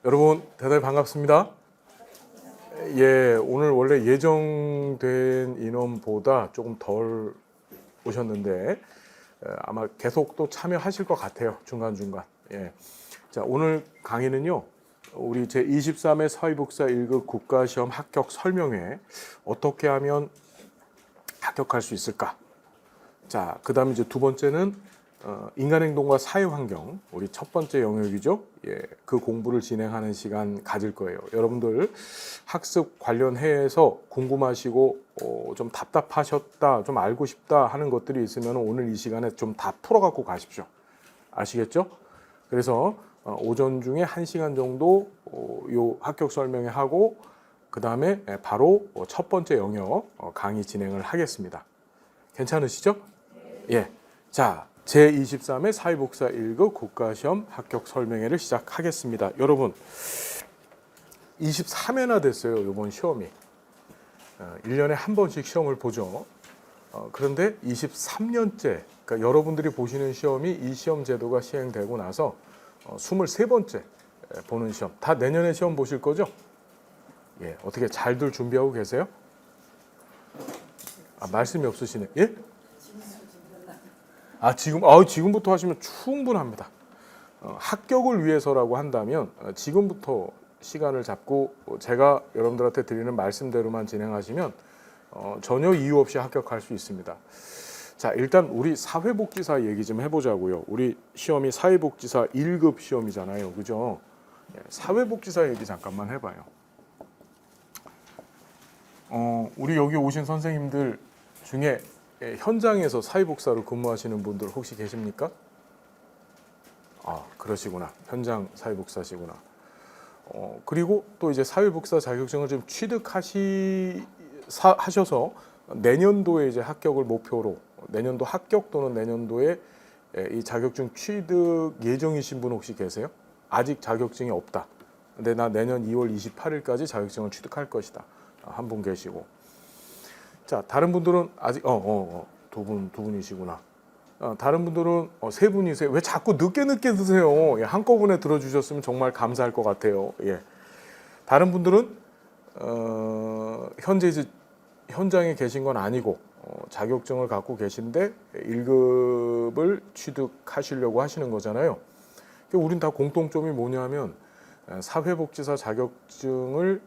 여러분 대단히 반갑습니다. 예, 오늘 원래 예정된 인원보다 조금 덜 오셨는데 아마 계속 또 참여하실 것 같아요. 중간중간. 예. 자, 오늘 강의는요. 우리 제23회 사회복사 1급 국가시험 합격 설명회 어떻게 하면 합격할 수 있을까? 자, 그다음에 이제 두 번째는 인간행동과 사회환경, 우리 첫 번째 영역이죠. 예, 그 공부를 진행하는 시간 가질 거예요. 여러분들 학습 관련 해에서 궁금하시고 좀 답답하셨다, 좀 알고 싶다 하는 것들이 있으면 오늘 이 시간에 좀 다 풀어갖고 가십시오. 아시겠죠? 그래서 오전 중에 1시간 정도 요 합격 설명회 하고 그 다음에 바로 첫 번째 영역 강의 진행을 하겠습니다. 괜찮으시죠? 예. 자, 제23회 사회복사 1급 국가시험 합격 설명회를 시작하겠습니다. 여러분 23회나 됐어요. 이번 시험이 1년에 한 번씩 시험을 보죠. 그런데 23년째 그러니까 여러분들이 보시는 시험이 이 시험 제도가 시행되고 나서 23번째 보는 시험. 다 내년에 시험 보실 거죠? 예, 어떻게 잘들 준비하고 계세요? 말씀이 없으시네. 예? 지금부터 하시면 충분합니다. 합격을 위해서라고 한다면 지금부터 시간을 잡고 제가 여러분들한테 드리는 말씀대로만 진행하시면 전혀 이유 없이 합격할 수 있습니다. 자, 일단 우리 사회복지사 얘기 좀 해보자고요. 우리 시험이 사회복지사 1급 시험이잖아요. 그죠? 사회복지사 얘기 잠깐만 해봐요. 우리 여기 오신 선생님들 중에 현장에서 사회복사로 근무하시는 분들 혹시 계십니까? 그러시구나. 현장 사회복사시구나. 그리고 또 이제 사회복사 자격증을 좀 하셔서 내년도에 이제 합격을 목표로 내년도 합격 또는 내년도에 이 자격증 취득 예정이신 분 혹시 계세요? 아직 자격증이 없다. 근데 나 내년 2월 28일까지 자격증을 취득할 것이다. 한 분 계시고. 자, 다른 분들은 아직 두 분이시구나. 다른 분들은 세 분이세요. 왜 자꾸 늦게 드세요? 예, 한꺼번에 들어주셨으면 정말 감사할 것 같아요. 예. 다른 분들은 현재 이제 현장에 계신 건 아니고 자격증을 갖고 계신데 1급을 취득하시려고 하시는 거잖아요. 우린 다 공통점이 뭐냐면 사회복지사 자격증을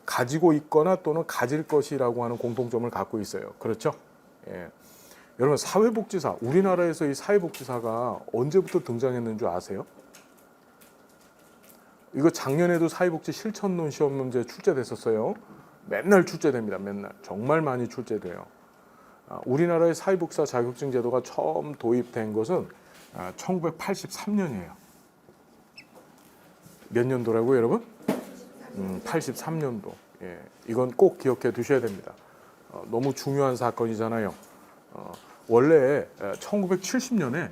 가지고 있거나 또는 가질 것이라고 하는 공통점을 갖고 있어요. 그렇죠? 예. 여러분 사회복지사, 우리나라에서 이 사회복지사가 언제부터 등장했는 줄 아세요? 이거 작년에도 사회복지 실천론 시험 문제 출제됐었어요. 맨날 출제됩니다. 맨날. 정말 많이 출제돼요. 우리나라의 사회복지사 자격증 제도가 처음 도입된 것은 1983년이에요. 몇 년도라고요, 여러분? 83년도. 예, 이건 꼭 기억해 두셔야 됩니다. 너무 중요한 사건이잖아요. 원래 1970년에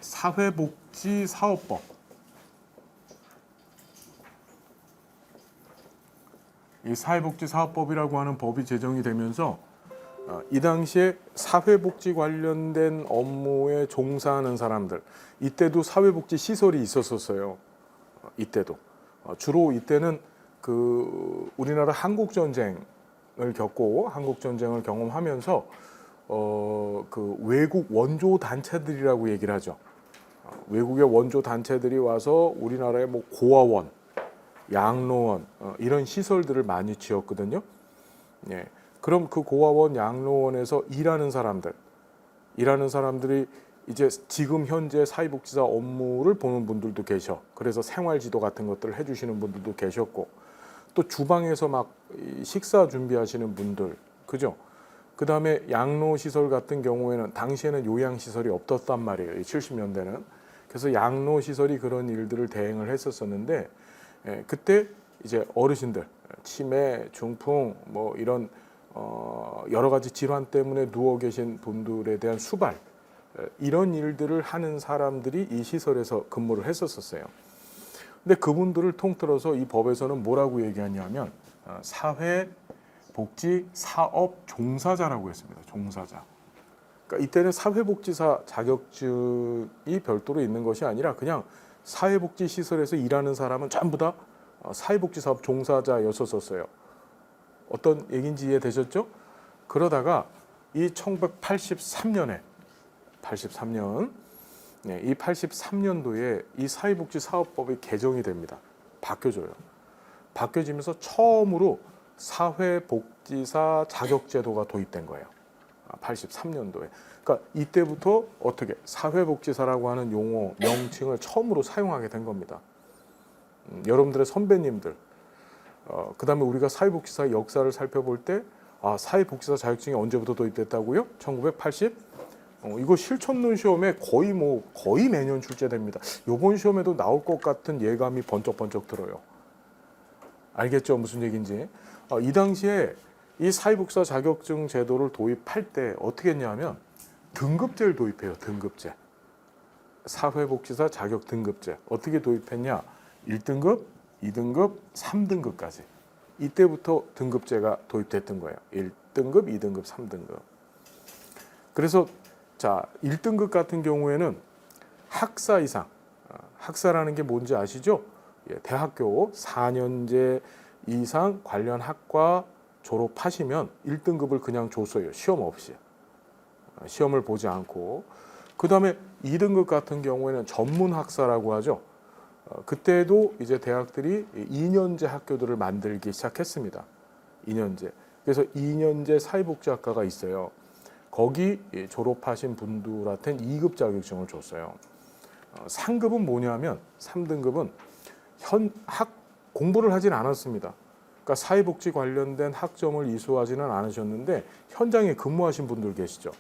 사회복지사업법 이 사회복지사업법이라고 하는 법이 제정이 되면서 이 당시에 사회복지 관련된 업무에 종사하는 사람들 이때도 사회복지 시설이 있었어요. 이때도 주로 이때는 그 우리나라 한국전쟁을 경험하면서 그 외국 원조 단체들이라고 얘기를 하죠. 외국의 원조 단체들이 와서 우리나라의 뭐 고아원, 양로원 이런 시설들을 많이 지었거든요. 예. 그럼 그 고아원, 양로원에서 일하는 사람들이 이제 지금 현재 사회복지사 업무를 보는 분들도 계셔. 그래서 생활지도 같은 것들을 해주시는 분들도 계셨고, 또 주방에서 막 식사 준비하시는 분들, 그죠? 그 다음에 양로시설 같은 경우에는 당시에는 요양시설이 없었단 말이에요. 70년대는. 그래서 양로시설이 그런 일들을 대행을 했었었는데, 그때 이제 어르신들, 치매, 중풍, 뭐 이런 여러 가지 질환 때문에 누워 계신 분들에 대한 수발, 이런 일들을 하는 사람들이 이 시설에서 근무를 했었어요. 근데 그분들을 통틀어서 이 법에서는 뭐라고 얘기하냐면 사회복지 사업 종사자라고 했습니다. 종사자. 그러니까 이때는 사회복지사 자격증이 별도로 있는 것이 아니라 그냥 사회복지 시설에서 일하는 사람은 전부 다 사회복지 사업 종사자였었어요. 어떤 얘기인지 이해되셨죠? 그러다가 이 1983년에 83년 이 83년도에 이 사회복지사업법이 개정이 됩니다. 바뀌어져요. 바뀌어지면서 처음으로 사회복지사 자격제도가 도입된 거예요. 83년도에. 그러니까 이때부터 어떻게 사회복지사라고 하는 용어, 명칭을 처음으로 사용하게 된 겁니다. 여러분들의 선배님들, 그다음에 우리가 사회복지사 역사를 살펴볼 때 사회복지사 자격증이 언제부터 도입됐다고요? 1980? 이거 실천론 시험에 거의 매년 출제됩니다. 이번 시험에도 나올 것 같은 예감이 번쩍번쩍 들어요. 알겠죠? 무슨 얘기인지. 이 당시에 이 사회복지사 자격증 제도를 도입할 때 어떻게 했냐면 등급제를 도입해요. 등급제. 사회복지사 자격 등급제. 어떻게 도입했냐? 1등급, 2등급, 3등급까지. 이때부터 등급제가 도입됐던 거예요. 1등급, 2등급, 3등급. 그래서 자, 1등급 같은 경우에는 학사 이상, 학사라는 게 뭔지 아시죠? 대학교 4년제 이상 관련 학과 졸업하시면 1등급을 그냥 줬어요. 시험 없이. 시험을 보지 않고. 그 다음에 2등급 같은 경우에는 전문학사라고 하죠. 그때도 이제 대학들이 2년제 학교들을 만들기 시작했습니다. 2년제. 그래서 2년제 사회복지학과가 있어요. 거기 졸업하신 분들한테는 2급 자격증을 줬어요. 상급은 뭐냐면 3등급은 공부를 하진 않았습니다. 그러니까 사회복지 관련된 학점을 이수하지는 않으셨는데 현장에 근무하신 분들 계시죠.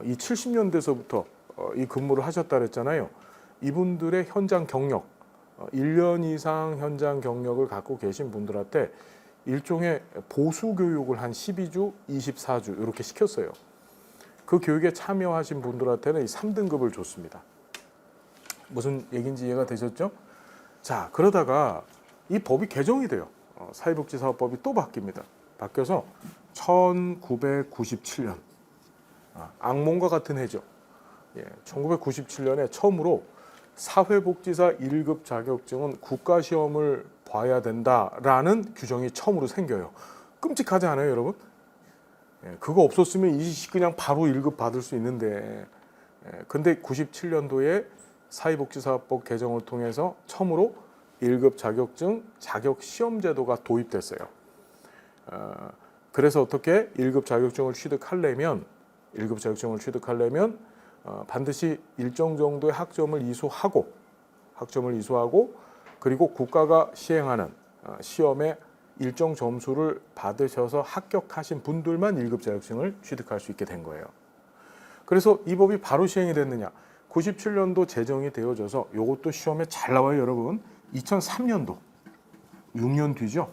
이 70년대서부터 이 근무를 하셨다 그랬잖아요. 이분들의 현장 경력, 1년 이상 현장 경력을 갖고 계신 분들한테 일종의 보수 교육을 한 12주, 24주 이렇게 시켰어요. 그 교육에 참여하신 분들한테는 이 3등급을 줬습니다. 무슨 얘기인지 이해가 되셨죠? 자, 그러다가 이 법이 개정이 돼요. 사회복지사업법이 또 바뀝니다. 바뀌어서 1997년, 악몽과 같은 해죠. 1997년에 처음으로 사회복지사 1급 자격증은 국가시험을 봐야 된다라는 규정이 처음으로 생겨요. 끔찍하지 않아요, 여러분? 그거 없었으면 그냥 바로 1급 받을 수 있는데, 근데 97년도에 사회복지사법 개정을 통해서 처음으로 1급 자격증 자격시험 제도가 도입됐어요. 그래서 어떻게 1급 자격증을 취득하려면 반드시 일정 정도의 학점을 이수하고 그리고 국가가 시행하는 시험에 일정 점수를 받으셔서 합격하신 분들만 1급 자격증을 취득할 수 있게 된 거예요. 그래서 이 법이 바로 시행이 됐느냐? 97년도 제정이 되어져서 이것도 시험에 잘 나와요, 여러분. 2003년도, 6년 뒤죠.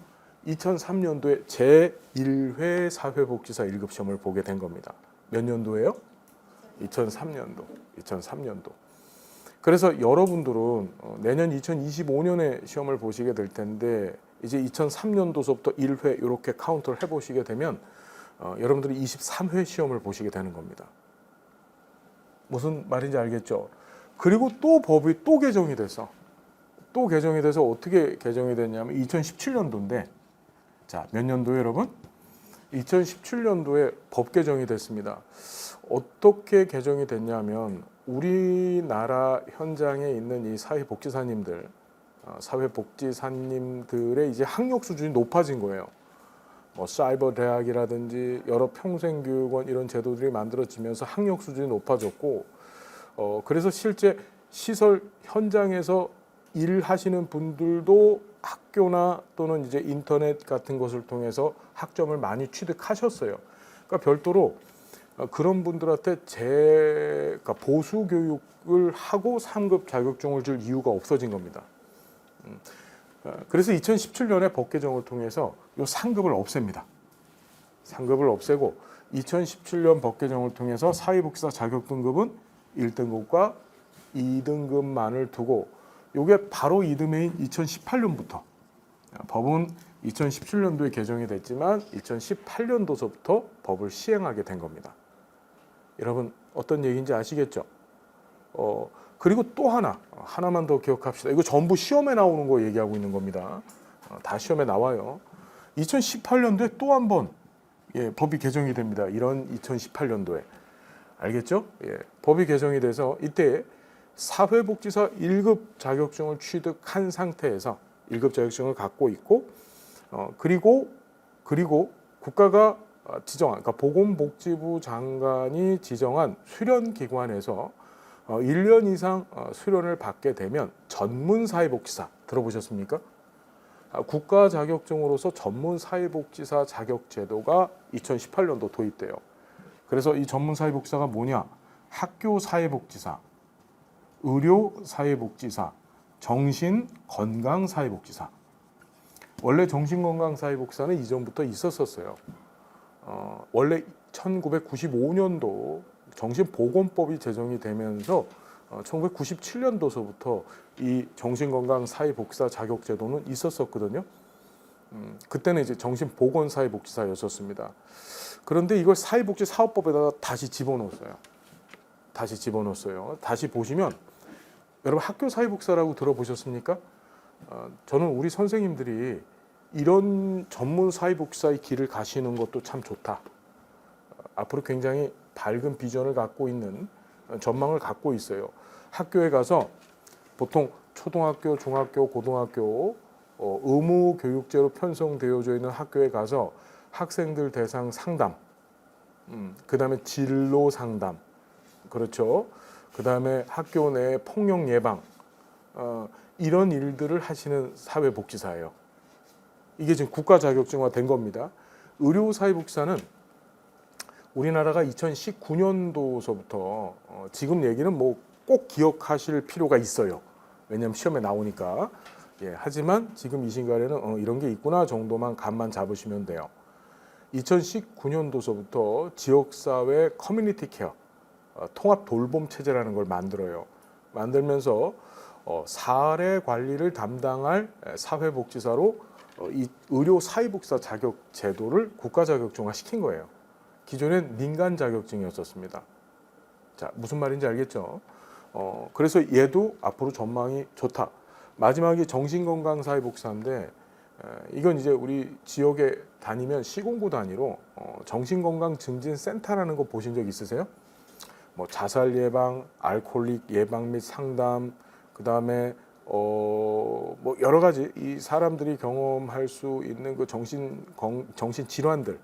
2003년도에 제1회 사회복지사 1급 시험을 보게 된 겁니다. 몇 년도예요? 2003년도. 그래서 여러분들은 내년 2025년에 시험을 보시게 될 텐데 이제 2003년도서부터 1회 이렇게 카운트를 해보시게 되면 여러분들이 23회 시험을 보시게 되는 겁니다. 무슨 말인지 알겠죠? 그리고 또 법이 또 개정이 돼서 어떻게 개정이 됐냐면 2017년도인데 자, 몇 년도에 여러분? 2017년도에 법 개정이 됐습니다. 어떻게 개정이 됐냐면 우리나라 현장에 있는 이 사회복지사님들의 이제 학력 수준이 높아진 거예요. 사이버 대학이라든지 여러 평생교육원 이런 제도들이 만들어지면서 학력 수준이 높아졌고, 그래서 실제 시설 현장에서 일하시는 분들도 학교나 또는 이제 인터넷 같은 것을 통해서 학점을 많이 취득하셨어요. 그러니까 별도로 그런 분들한테 그러니까 보수 교육을 하고 3급 자격증을 줄 이유가 없어진 겁니다. 그래서 2017년에 법 개정을 통해서 이 상급을 없앱니다. 상급을 없애고 2017년 법 개정을 통해서 사회복지사 자격 등급은 1등급과 2등급만을 두고 이게 바로 이듬해인 2018년부터 법은 2017년도에 개정이 됐지만 2018년도서부터 법을 시행하게 된 겁니다. 여러분 어떤 얘기인지 아시겠죠? 그리고 또 하나만 더 기억합시다. 이거 전부 시험에 나오는 거 얘기하고 있는 겁니다. 다 시험에 나와요. 2018년도에 또 한 번 법이 개정이 됩니다. 이런 2018년도에. 알겠죠? 법이 개정이 돼서 이때 사회복지사 1급 자격증을 취득한 상태에서 1급 자격증을 갖고 있고 그리고 국가가 지정한, 그러니까 보건복지부 장관이 지정한 수련기관에서 1년 이상 수련을 받게 되면 전문사회복지사 들어보셨습니까? 국가 자격증으로서 전문사회복지사 자격제도가 2018년도 도입돼요. 그래서 이 전문사회복지사가 뭐냐? 학교사회복지사, 의료사회복지사, 정신건강사회복지사. 원래 정신건강사회복지사는 이전부터 있었어요. 원래 1995년도 정신보건법이 제정이 되면서 1997년도서부터 이 정신건강사회복지사 자격제도는 있었었거든요. 그때는 이제 정신보건사회복지사였었습니다. 그런데 이걸 사회복지사업법에다가 다시 집어넣었어요. 다시 보시면 여러분 학교사회복지사라고 들어보셨습니까? 저는 우리 선생님들이 이런 전문 사회복지사의 길을 가시는 것도 참 좋다. 앞으로 굉장히 밝은 비전을 갖고 있는 전망을 갖고 있어요. 학교에 가서 보통 초등학교, 중학교, 고등학교 의무 교육제로 편성되어져 있는 학교에 가서 학생들 대상 상담, 그다음에 진로 상담, 그렇죠. 그다음에 학교 내 폭력 예방, 이런 일들을 하시는 사회복지사예요. 이게 지금 국가 자격증화 된 겁니다. 의료사회복지사는 우리나라가 2019년도서부터 지금 얘기는 뭐 꼭 기억하실 필요가 있어요. 왜냐하면 시험에 나오니까. 하지만 지금 이 시간에는 이런 게 있구나 정도만 감만 잡으시면 돼요. 2019년도서부터 지역사회 커뮤니티 케어 통합 돌봄 체제라는 걸 만들어요. 만들면서 사례 관리를 담당할 사회복지사로 이 의료 사회복지사 자격 제도를 국가 자격증화 시킨 거예요. 기존엔 민간 자격증이었었습니다. 자, 무슨 말인지 알겠죠? 그래서 얘도 앞으로 전망이 좋다. 마지막이 정신건강사회복지사인데 이건 이제 우리 지역에 다니면 시군구 단위로 정신건강증진센터라는 거 보신 적 있으세요? 뭐 자살 예방, 알코올릭 예방 및 상담, 그 다음에 뭐 여러 가지 이 사람들이 경험할 수 있는 그 정신 질환들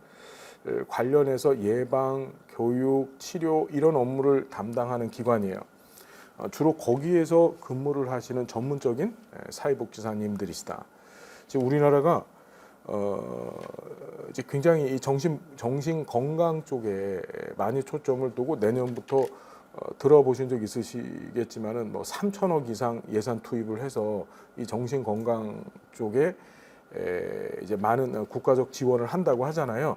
관련해서 예방, 교육, 치료 이런 업무를 담당하는 기관이에요. 주로 거기에서 근무를 하시는 전문적인 사회복지사님들이시다. 지금 우리나라가 이제 굉장히 이 정신 건강 쪽에 많이 초점을 두고 내년부터 들어보신 적 있으시겠지만은 뭐 3천억 이상 예산 투입을 해서 이 정신 건강 쪽에 이제 많은 국가적 지원을 한다고 하잖아요.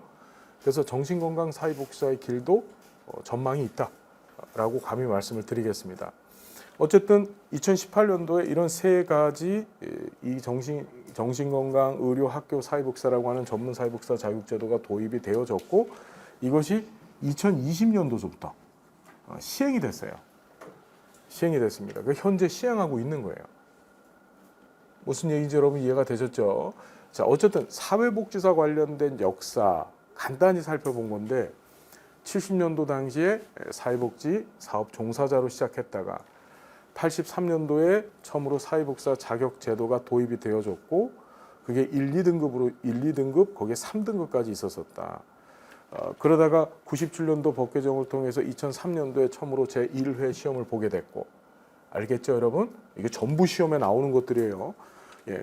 그래서 정신 건강 사회복지사의 길도 전망이 있다라고 감히 말씀을 드리겠습니다. 어쨌든 2018년도에 이런 세 가지 이 정신건강 의료 학교 사회복지사라고 하는 전문 사회복지사 자격제도가 도입이 되어졌고 이것이 2020년도서부터 시행이 됐어요. 시행이 됐습니다. 현재 시행하고 있는 거예요. 무슨 얘기인지 여러분 이해가 되셨죠? 자, 어쨌든 사회복지사 관련된 역사 간단히 살펴본 건데 70년도 당시에 사회복지 사업 종사자로 시작했다가 83년도에 처음으로 사회복지사 자격 제도가 도입이 되어졌고 그게 1, 2등급 거기에 3등급까지 있었었다. 그러다가 97년도 법 개정을 통해서 2003년도에 처음으로 제1회 시험을 보게 됐고 알겠죠 여러분? 이게 전부 시험에 나오는 것들이에요.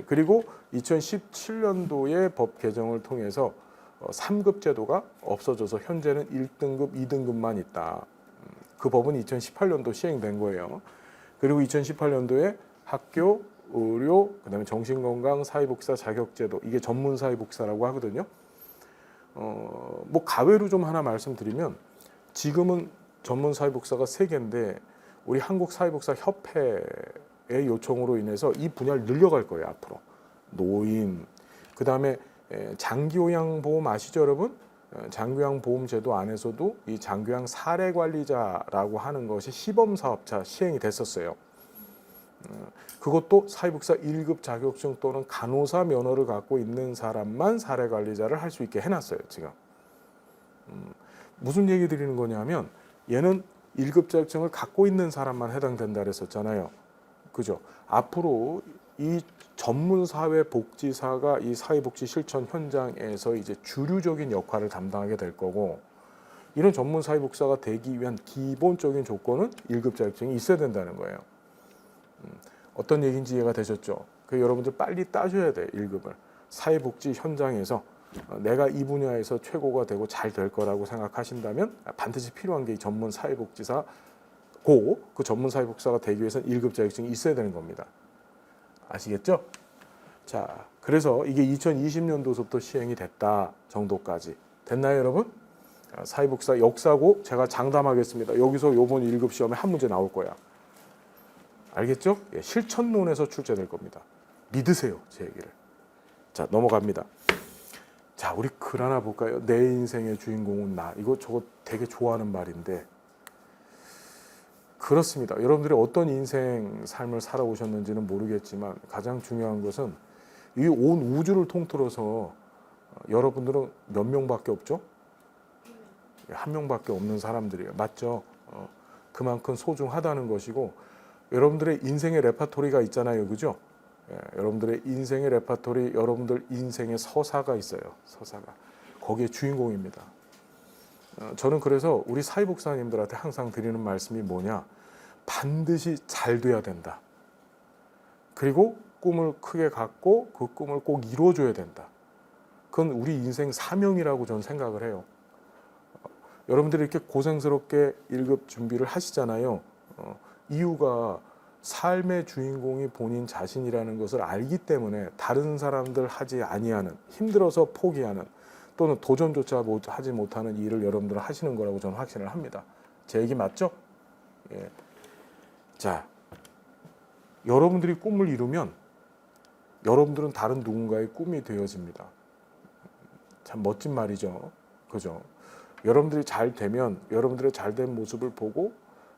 그리고 2017년도에 법 개정을 통해서 3급 제도가 없어져서 현재는 1등급, 2등급만 있다. 그 법은 2018년도 시행된 거예요. 그리고 2018년도에 학교, 의료, 그다음에 정신건강 사회복지사 자격제도 이게 전문 사회복지사라고 하거든요. 뭐 가외로 좀 하나 말씀드리면 지금은 전문 사회복지사가 3개인데 우리 한국 사회복지사 협회의 요청으로 인해서 이 분야를 늘려갈 거예요 앞으로. 노인, 그다음에 장기요양보험 아시죠 여러분? 장교양 보험제도 안에서도 이 장교양 사례관리자라고 하는 것이 시범사업자 시행이 됐었어요. 그것도 사회복지사 1급 자격증 또는 간호사 면허를 갖고 있는 사람만 사례관리자를 할 수 있게 해놨어요, 지금. 무슨 얘기 드리는 거냐면 얘는 1급 자격증을 갖고 있는 사람만 해당된다 그랬었잖아요. 그죠? 앞으로 이 전문사회복지사가 이 사회복지 실천 현장에서 이제 주류적인 역할을 담당하게 될 거고, 이런 전문사회복지사가 되기 위한 기본적인 조건은 1급 자격증이 있어야 된다는 거예요. 어떤 얘기인지 이해가 되셨죠? 그 여러분들 빨리 따셔야 돼요, 1급을. 사회복지 현장에서 내가 이 분야에서 최고가 되고 잘 될 거라고 생각하신다면 반드시 필요한 게 이 전문 사회복지사고, 그 전문 사회복지사가 되기 위해서는 1급 자격증이 있어야 되는 겁니다. 아시겠죠? 자, 그래서 이게 2020년도부터 시행이 됐다 정도까지 됐나요, 여러분? 사회복지사 역사고 제가 장담하겠습니다. 여기서 이번 1급 시험에 한 문제 나올 거야. 알겠죠? 예, 실천론에서 출제될 겁니다. 믿으세요, 제 얘기를. 자, 넘어갑니다. 자, 우리 글 하나 볼까요? 내 인생의 주인공은 나. 이거 저거 되게 좋아하는 말인데, 그렇습니다. 여러분들이 어떤 인생 삶을 살아오셨는지는 모르겠지만 가장 중요한 것은 이 온 우주를 통틀어서 여러분들은 몇 명밖에 없죠? 한 명밖에 없는 사람들이에요. 맞죠? 그만큼 소중하다는 것이고, 여러분들의 인생의 레파토리가 있잖아요. 그죠? 예, 여러분들의 인생의 레파토리, 여러분들 인생의 서사가 있어요. 서사가. 거기에 주인공입니다. 저는 그래서 우리 사회복사님들한테 항상 드리는 말씀이 뭐냐? 반드시 잘 돼야 된다. 그리고 꿈을 크게 갖고 그 꿈을 꼭 이루어줘야 된다. 그건 우리 인생 사명이라고 저는 생각을 해요. 여러분들이 이렇게 고생스럽게 1급 준비를 하시잖아요. 이유가 삶의 주인공이 본인 자신이라는 것을 알기 때문에 다른 사람들 하지 아니하는, 힘들어서 포기하는, 또는 도전조차 하지 못하는 일을 여러분들은 하시는 거라고 저는 확신을 합니다. 제 얘기 맞죠? 예. 자, 여러분들이 꿈을 이루면 여러분들은 다른 누군가의 꿈이 되어집니다. 참 멋진 말이죠. 그죠? 여러분들이 잘 되면 여러분들의 잘된 모습을 보고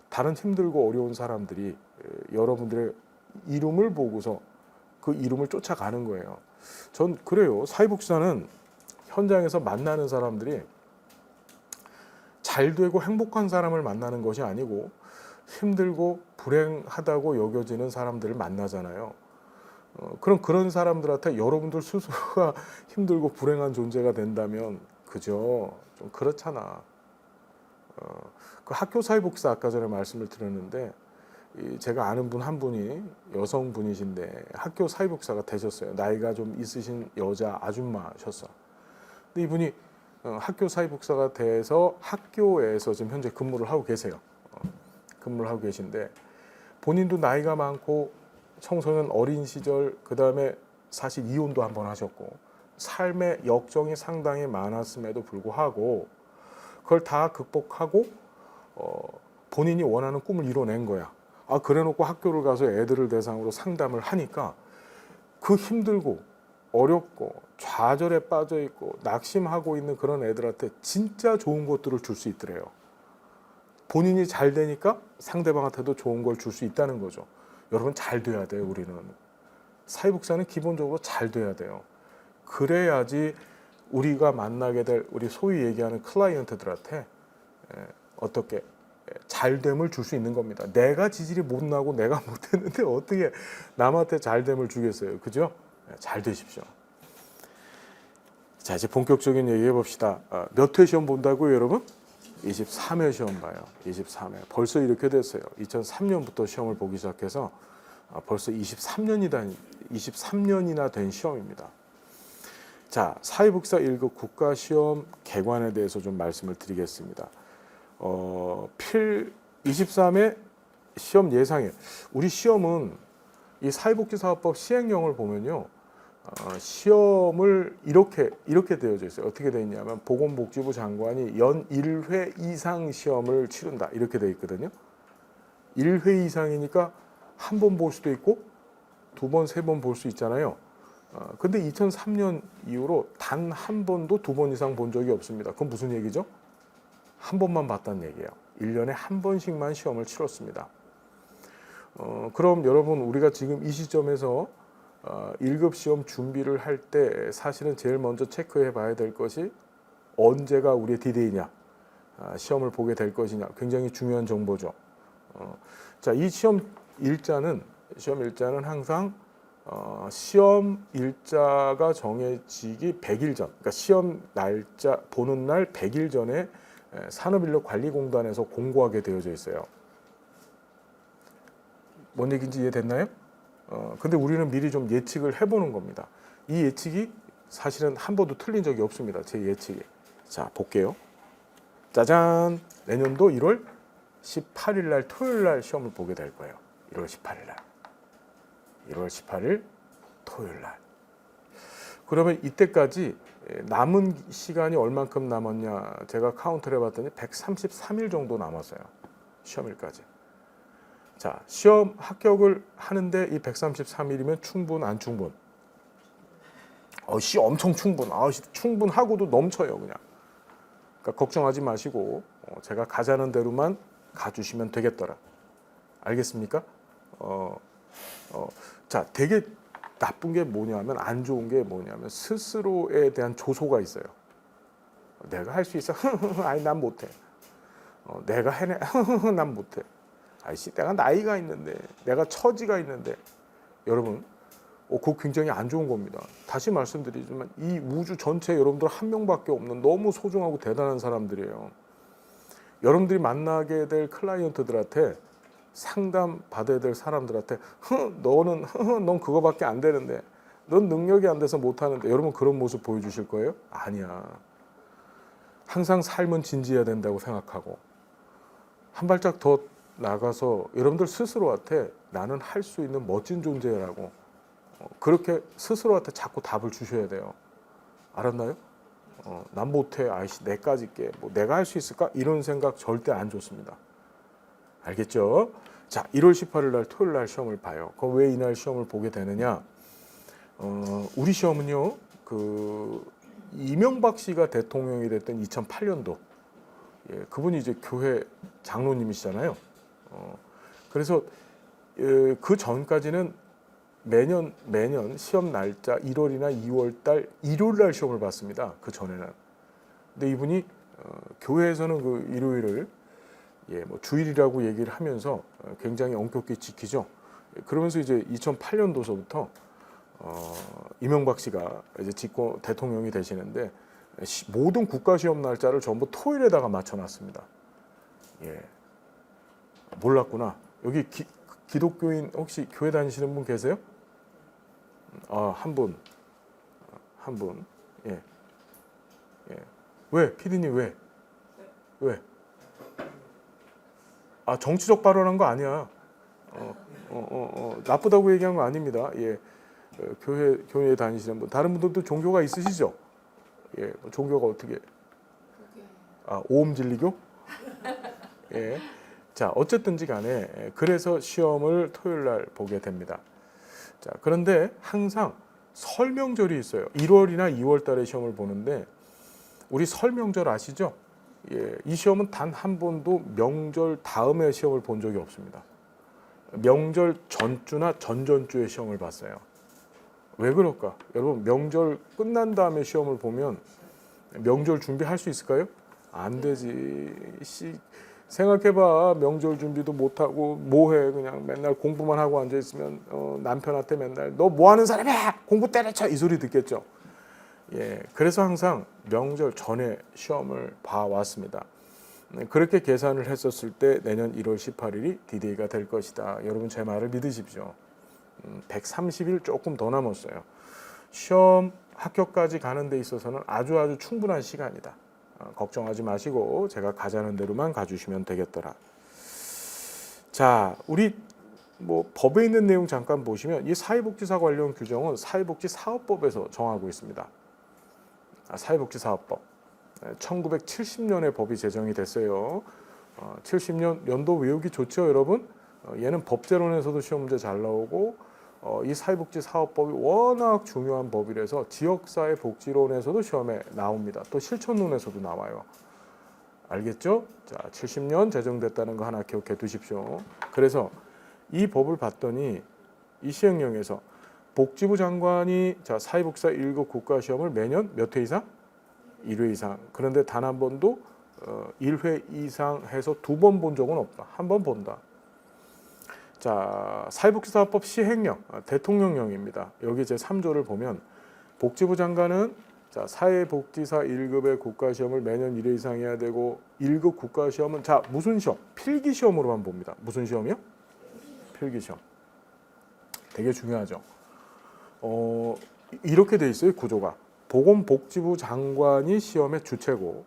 다른 힘들고 어려운 사람들이 여러분들의 이름을 보고서 그 이름을 쫓아가는 거예요. 전 그래요. 사회복지사는 현장에서 만나는 사람들이 잘 되고 행복한 사람을 만나는 것이 아니고 힘들고 불행하다고 여겨지는 사람들을 만나잖아요. 그럼 그런 사람들한테 여러분들 스스로가 힘들고 불행한 존재가 된다면 그죠? 좀 그렇잖아. 그 학교 사회복지사 아까 전에 말씀을 드렸는데, 제가 아는 분 한 분이 여성분이신데 학교 사회복지사가 되셨어요. 나이가 좀 있으신 여자 아줌마셨어. 근데 이분이 학교 사회복지사가 돼서 학교에서 지금 현재 근무를 하고 계세요. 근무를 하고 계신데 본인도 나이가 많고 청소년 어린 시절, 그 다음에 사실 이혼도 한번 하셨고 삶의 역정이 상당히 많았음에도 불구하고 그걸 다 극복하고 본인이 원하는 꿈을 이뤄낸 거야. 아, 그래놓고 학교를 가서 애들을 대상으로 상담을 하니까 그 힘들고 어렵고 좌절에 빠져 있고 낙심하고 있는 그런 애들한테 진짜 좋은 것들을 줄 수 있더래요. 본인이 잘 되니까 상대방한테도 좋은 걸 줄 수 있다는 거죠. 여러분, 잘 돼야 돼요. 우리는 사회복지사는 기본적으로 잘 돼야 돼요. 그래야지 우리가 만나게 될 우리 소위 얘기하는 클라이언트들한테 어떻게 잘됨을 줄 수 있는 겁니다. 내가 지질이 못나고 내가 못했는데 어떻게 남한테 잘됨을 주겠어요. 그죠? 잘 되십시오. 자, 이제 본격적인 얘기 해봅시다. 몇 회 시험 본다고요, 여러분? 23회 시험 봐요. 23회. 벌써 이렇게 됐어요. 2003년부터 시험을 보기 시작해서 벌써 23년이나 된 시험입니다. 자, 사회복지사 1급 국가시험 개관에 대해서 좀 말씀을 드리겠습니다. 23회 시험 예상에, 우리 시험은 이 사회복지사업법 시행령을 보면요, 시험을 이렇게 되어져 있어요. 어떻게 되어 있냐면 보건복지부 장관이 연 1회 이상 시험을 치른다, 이렇게 되어 있거든요. 1회 이상이니까 한 번 볼 수도 있고 두 번, 세 번 볼 수 있잖아요. 근데 2003년 이후로 단 한 번도 2번 이상 본 적이 없습니다. 그건 무슨 얘기죠? 한 번만 봤다는 얘기예요. 1년에 한 번씩만 시험을 치렀습니다. 그럼 여러분, 우리가 지금 이 시점에서 1급 시험 준비를 할 때 사실은 제일 먼저 체크해 봐야 될 것이 언제가 우리의 디데이냐, 시험을 보게 될 것이냐, 굉장히 중요한 정보죠. 자, 이 시험 일자는 항상 시험 일자가 정해지기 100일 전, 그러니까 시험 날짜 보는 날 100일 전에 산업인력관리공단에서 공고하게 되어져 있어요. 뭔 얘기인지 이해됐나요? 근데 우리는 미리 좀 예측을 해보는 겁니다. 이 예측이 사실은 한 번도 틀린 적이 없습니다. 제 예측이. 자, 볼게요. 짜잔! 내년도 1월 18일 날 토요일 날 시험을 보게 될 거예요. 1월 18일 날. 1월 18일 토요일 날. 그러면 이때까지 남은 시간이 얼만큼 남았냐? 제가 카운트를 해봤더니 133일 정도 남았어요. 시험일까지. 자, 시험 합격을 하는데 이 133일이면 충분 안 충분? 엄청 충분. 충분하고도 넘쳐요, 그냥. 그러니까 걱정하지 마시고 제가 가자는 대로만 가주시면 되겠더라. 알겠습니까? 자, 되게 나쁜 게 뭐냐면, 안 좋은 게 뭐냐면 스스로에 대한 조소가 있어요. 내가 할 수 있어. 아니, 난 못해. 내가 해내. 난 못해. 아이씨, 내가 나이가 있는데, 내가 처지가 있는데. 여러분, 그거 굉장히 안 좋은 겁니다. 다시 말씀드리지만 이 우주 전체 여러분들 한 명밖에 없는 너무 소중하고 대단한 사람들이에요. 여러분들이 만나게 될 클라이언트들한테, 상담 받아야 될 사람들한테 넌 그거밖에 안 되는데, 넌 능력이 안 돼서 못하는데, 여러분 그런 모습 보여주실 거예요? 아니야. 항상 삶은 진지해야 된다고 생각하고, 한 발짝 더 나가서 여러분들 스스로한테 나는 할 수 있는 멋진 존재라고, 그렇게 스스로한테 자꾸 답을 주셔야 돼요. 알았나요? 난 못해. 아이씨, 내까지 게 뭐 내가 할 수 있을까? 이런 생각 절대 안 좋습니다. 알겠죠? 자, 1월 18일 날 토요일 날 시험을 봐요. 그럼 왜 이날 시험을 보게 되느냐? 우리 시험은요, 이명박 씨가 대통령이 됐던 2008년도, 그분이 이제 교회 장로님이시잖아요. 그래서 그 전까지는 매년 시험 날짜 1월이나 2월 달 일요일 날 시험을 봤습니다. 그 전에는. 근데 이분이 교회에서는 그 일요일을 뭐 주일이라고 얘기를 하면서 굉장히 엄격히 지키죠. 그러면서 이제 2008년도서부터 이명박 씨가 이제 대통령이 되시는데 모든 국가 시험 날짜를 전부 토요일에다가 맞춰놨습니다. 몰랐구나. 여기 기독교인 혹시 교회 다니시는 분 계세요? 한 분. 예. 왜? 피디님 왜? 왜? 정치적 발언한 거 아니야. 나쁘다고 얘기한 거 아닙니다. 예. 교회에 다니시는 분. 다른 분들도 종교가 있으시죠? 예. 종교가 어떻게? 오음 진리교? 예. 자, 어쨌든지 간에 그래서 시험을 토요일 날 보게 됩니다. 자, 그런데 항상 설 명절이 있어요. 1월이나 2월 달에 시험을 보는데, 우리 설 명절 아시죠? 이 시험은 단 한 번도 명절 다음에 시험을 본 적이 없습니다. 명절 전주나 전전주에 시험을 봤어요. 왜 그럴까? 여러분, 명절 끝난 다음에 시험을 보면 명절 준비할 수 있을까요? 안 되지. 생각해봐. 명절 준비도 못하고 뭐해. 그냥 맨날 공부만 하고 앉아있으면 남편한테 맨날 너 뭐하는 사람이야? 공부 때려쳐! 이 소리 듣겠죠. 그래서 항상 명절 전에 시험을 봐왔습니다. 그렇게 계산을 했었을 때 내년 1월 18일이 디데이가 될 것이다. 여러분 제 말을 믿으십시오. 130일 조금 더 남았어요. 시험 합격까지 가는 데 있어서는 아주 충분한 시간이다. 걱정하지 마시고 제가 가자는 대로만 가주시면 되겠더라. 자, 우리 법에 있는 내용 잠깐 보시면 이 사회복지사 관련 규정은 사회복지사업법에서 정하고 있습니다. 사회복지사업법. 1970년에 법이 제정이 됐어요. 70년 연도 외우기 좋죠, 여러분? 얘는 법제론에서도 시험 문제 잘 나오고 이 사회복지사업법이 워낙 중요한 법이라서 지역사회복지론에서도 시험에 나옵니다. 또 실천론에서도 나와요. 알겠죠? 자, 70년 제정됐다는 거 하나 기억해 두십시오. 그래서 이 법을 봤더니 이 시행령에서 복지부 장관이 자, 사회복지사 1급 국가시험을 매년 몇 회 이상? 1회 이상. 그런데 단 한 번도 1회 이상 해서 2번 본 적은 없다. 한 번 본다. 자, 사회복지사업법 시행령, 대통령령입니다. 여기 제 3조를 보면 복지부 장관은 자, 사회복지사 1급의 국가시험을 매년 1회 이상 해야 되고 1급 국가시험은 자, 무슨 시험? 필기시험으로만 봅니다. 무슨 시험이요? 필기시험. 되게 중요하죠. 이렇게 돼 있어요, 구조가. 보건복지부 장관이 시험의 주체고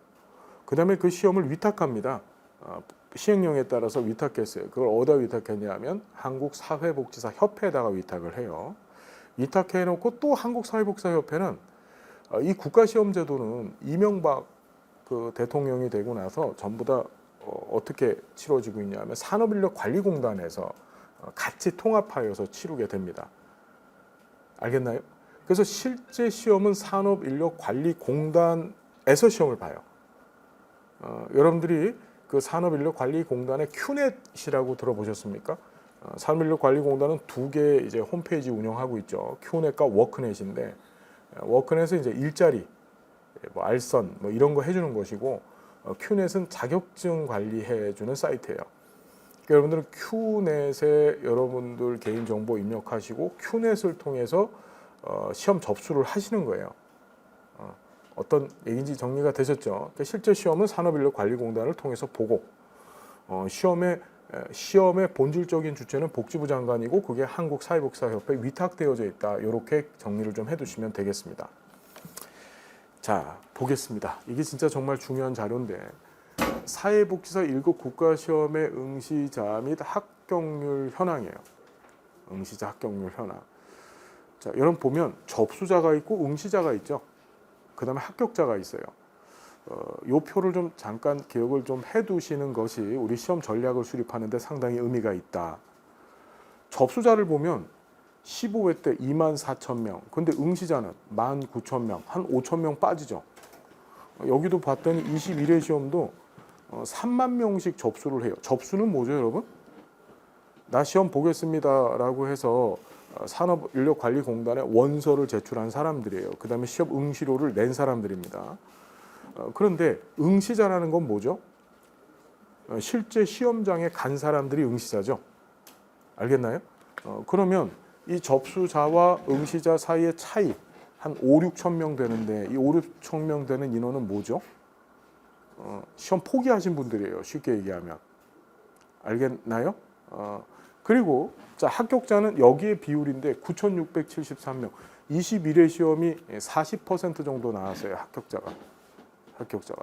그 다음에 그 시험을 위탁합니다. 시행령에 따라서 위탁했어요. 그걸 어디다 위탁했냐면 한국사회복지사협회에다가 위탁을 해요. 위탁해놓고 또 한국사회복지사협회는 이 국가시험제도는 이명박 그 대통령이 되고 나서 전부 다 어떻게 치러지고 있냐면 산업인력관리공단에서 같이 통합하여서 치르게 됩니다. 알겠나요? 그래서 실제 시험은 산업인력관리공단에서 시험을 봐요. 여러분들이 그 산업인력관리공단의 큐넷이라고 들어보셨습니까? 산업인력관리공단은 2개 이제 홈페이지 운영하고 있죠. 큐넷과 워크넷인데 워크넷은 이제 일자리, 뭐 알선, 뭐 이런 거 해주는 것이고 큐넷은 자격증 관리해주는 사이트예요. 그러니까 여러분들은 큐넷에 여러분들 개인 정보 입력하시고 큐넷을 통해서 시험 접수를 하시는 거예요. 어떤 얘기인지 정리가 되셨죠? 그러니까 실제 시험은 산업인력관리공단을 통해서 보고 시험의 본질적인 주체는 복지부 장관이고 그게 한국사회복지사협회에 위탁되어져 있다. 이렇게 정리를 좀 해두시면 되겠습니다. 자, 보겠습니다. 이게 진짜 정말 중요한 자료인데 사회복지사 1급 국가시험의 응시자 및 합격률 현황이에요. 응시자 합격률 현황. 자, 여러분 보면 접수자가 있고 응시자가 있죠. 그 다음에 합격자가 있어요. 요 표를 좀 잠깐 기억을 좀 해두시는 것이 우리 시험 전략을 수립하는데 상당히 의미가 있다. 접수자를 보면 15회 때 24,000명, 근데 응시자는 19,000명, 한 5,000명 빠지죠. 여기도 봤더니 21회 시험도 3만 명씩 접수를 해요. 접수는 뭐죠, 여러분? 나 시험 보겠습니다라고 해서 산업인력관리공단에 원서를 제출한 사람들이에요. 그 다음에 시험 응시료를 낸 사람들입니다. 그런데 응시자라는 건 뭐죠? 실제 시험장에 간 사람들이 응시자죠. 알겠나요? 그러면 이 접수자와 응시자 사이의 차이 한 5, 6천 명 되는데 이 5, 6천 명 되는 인원은 뭐죠? 시험 포기하신 분들이에요. 쉽게 얘기하면. 알겠나요? 그리고 자, 합격자는 여기에 비율인데 9,673명. 21회 시험이 40% 정도 나왔어요. 합격자가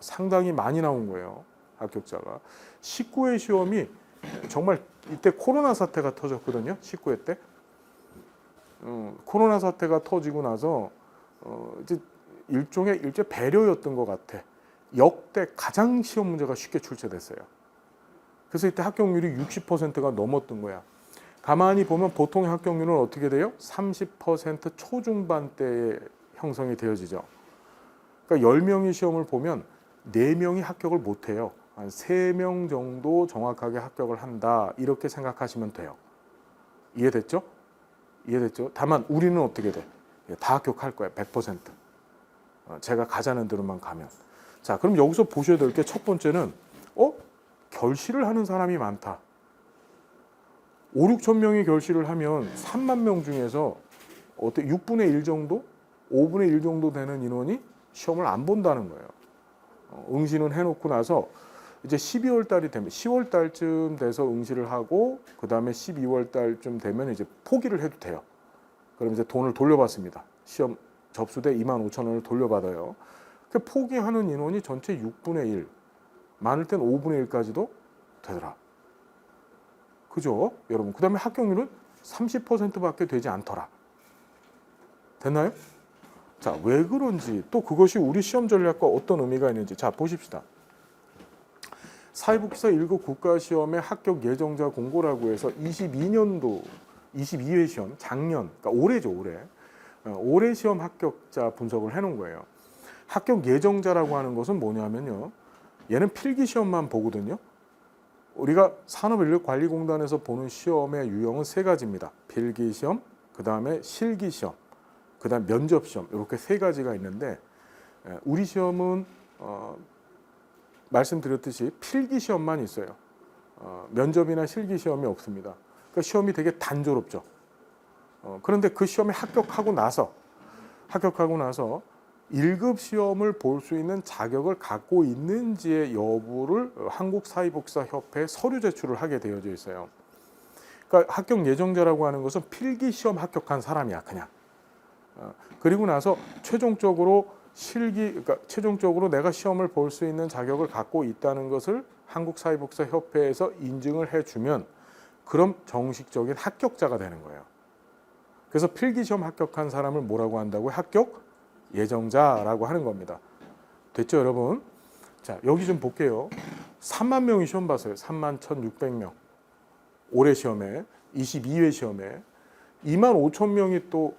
상당히 많이 나온 거예요. 합격자가 19회 시험이 정말 이때 코로나 사태가 터졌거든요. 19회 때 코로나 사태가 터지고 나서 이제 일종의 배려였던 것 같아. 역대 가장 시험 문제가 쉽게 출제됐어요. 그래서 이때 합격률이 60%가 넘었던 거야. 가만히 보면 보통의 합격률은 어떻게 돼요? 30% 초중반대에 형성이 되어지죠. 그러니까 10명이 시험을 보면 4명이 합격을 못해요. 한 3명 정도 정확하게 합격을 한다. 이렇게 생각하시면 돼요. 이해됐죠? 다만 우리는 어떻게 돼? 다 합격할 거야. 100%. 제가 가자는 대로만 가면. 자, 그럼 여기서 보셔야 될 게 첫 번째는 결실을 하는 사람이 많다. 5, 6천 명이 결실을 하면 3만 명 중에서 6분의 1 정도? 5분의 1 정도 되는 인원이 시험을 안 본다는 거예요. 응시는 해놓고 나서 이제 12월 달이 되면 10월 달쯤 돼서 응시를 하고 그 다음에 12월 달쯤 되면 이제 포기를 해도 돼요. 그럼 이제 돈을 돌려받습니다. 시험 접수대 25,000원을 돌려받아요. 그 포기하는 인원이 전체 6분의 1, 많을 땐 5분의 1까지도 되더라. 그죠? 여러분. 그 다음에 합격률은 30%밖에 되지 않더라. 됐나요? 자, 왜 그런지 또 그것이 우리 시험 전략과 어떤 의미가 있는지 자, 보십시다. 사회복지사 1급 국가시험의 합격 예정자 공고라고 해서 22년도 22회 시험, 작년, 그러니까 올해죠, 올해. 올해 시험 합격자 분석을 해놓은 거예요. 합격 예정자라고 하는 것은 뭐냐면요. 얘는 필기 시험만 보거든요. 우리가 산업인력관리공단에서 보는 시험의 유형은 세 가지입니다. 필기 시험, 그 다음에 실기 시험, 그 다음 면접 시험, 이렇게 세 가지가 있는데 우리 시험은 말씀드렸듯이 필기 시험만 있어요. 면접이나 실기 시험이 없습니다. 그러니까 시험이 되게 단조롭죠. 그런데 그 시험에 합격하고 나서 1급 시험을 볼 수 있는 자격을 갖고 있는지의 여부를 한국사회복지사협회에 서류 제출을 하게 되어져 있어요. 그러니까 합격 예정자라고 하는 것은 필기 시험 합격한 사람이야, 그냥. 그리고 나서 최종적으로 최종적으로 내가 시험을 볼 수 있는 자격을 갖고 있다는 것을 한국사회복지사협회에서 인증을 해주면 그럼 정식적인 합격자가 되는 거예요. 그래서 필기 시험 합격한 사람을 뭐라고 한다고요? 합격 예정자라고 하는 겁니다. 됐죠, 여러분? 자, 여기 좀 볼게요. 3만 명이 시험 봤어요. 3만 1,600명. 올해 시험에, 22회 시험에 2만 5천 명이 또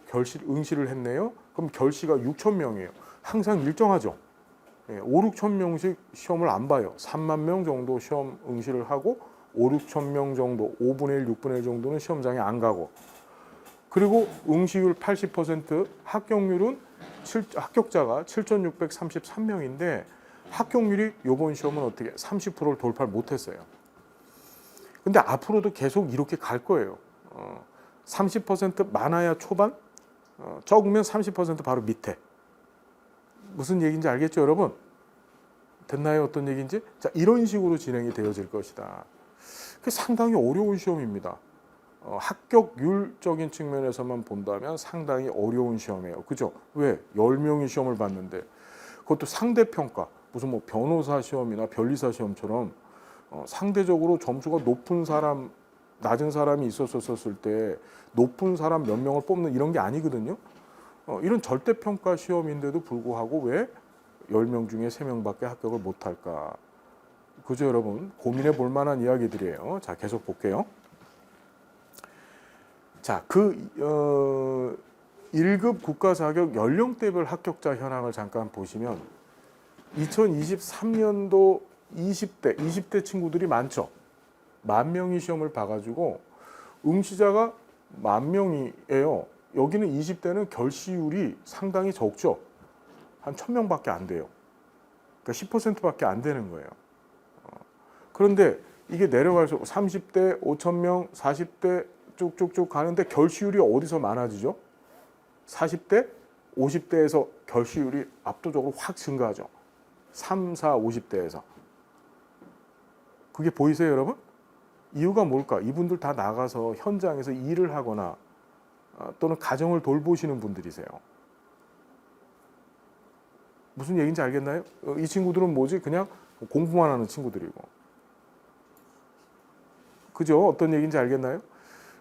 응시를 했네요. 그럼 결시가 6천 명이에요. 항상 일정하죠. 5, 6천 명씩 시험을 안 봐요. 3만 명 정도 시험 응시를 하고 5, 6천 명 정도, 5분의 1, 6분의 1 정도는 시험장에 안 가고, 그리고 응시율 80%, 합격자가 7,633명인데 합격률이 이번 시험은 어떻게 30%를 돌파를 못했어요. 근데 앞으로도 계속 이렇게 갈 거예요. 30% 많아야 초반, 적으면 30% 바로 밑에. 무슨 얘기인지 알겠죠, 여러분? 됐나요? 어떤 얘기인지? 자, 이런 식으로 진행이 되어질 것이다. 그게 상당히 어려운 시험입니다. 합격률적인 측면에서만 본다면 상당히 어려운 시험이에요. 그죠? 왜? 10명이 시험을 봤는데 그것도 상대평가, 무슨 뭐 변호사 시험이나 변리사 시험처럼 상대적으로 점수가 높은 사람, 낮은 사람이 있었을 때 높은 사람 몇 명을 뽑는 이런 게 아니거든요. 이런 절대평가 시험인데도 불구하고 왜 10명 중에 3명밖에 합격을 못할까? 그죠, 여러분? 고민해 볼 만한 이야기들이에요. 자, 계속 볼게요. 자, 1급 국가자격 연령대별 합격자 현황을 잠깐 보시면 2023년도 20대 친구들이 많죠. 10,000명이 시험을 봐가지고 응시자가 10,000명이에요. 여기는 20대는 결시율이 상당히 적죠. 한 1,000명밖에 안 돼요. 그러니까 10%밖에 안 되는 거예요. 그런데 이게 내려갈수록 30대 5,000명, 40대 쭉쭉쭉 가는데 결시율이 어디서 많아지죠? 40대, 50대에서 결시율이 압도적으로 확 증가하죠. 3, 4, 50대에서. 그게 보이세요, 여러분? 이유가 뭘까? 이분들 다 나가서 현장에서 일을 하거나 또는 가정을 돌보시는 분들이세요. 무슨 얘기인지 알겠나요? 이 친구들은 뭐지? 그냥 공부만 하는 친구들이고. 그죠? 어떤 얘기인지 알겠나요?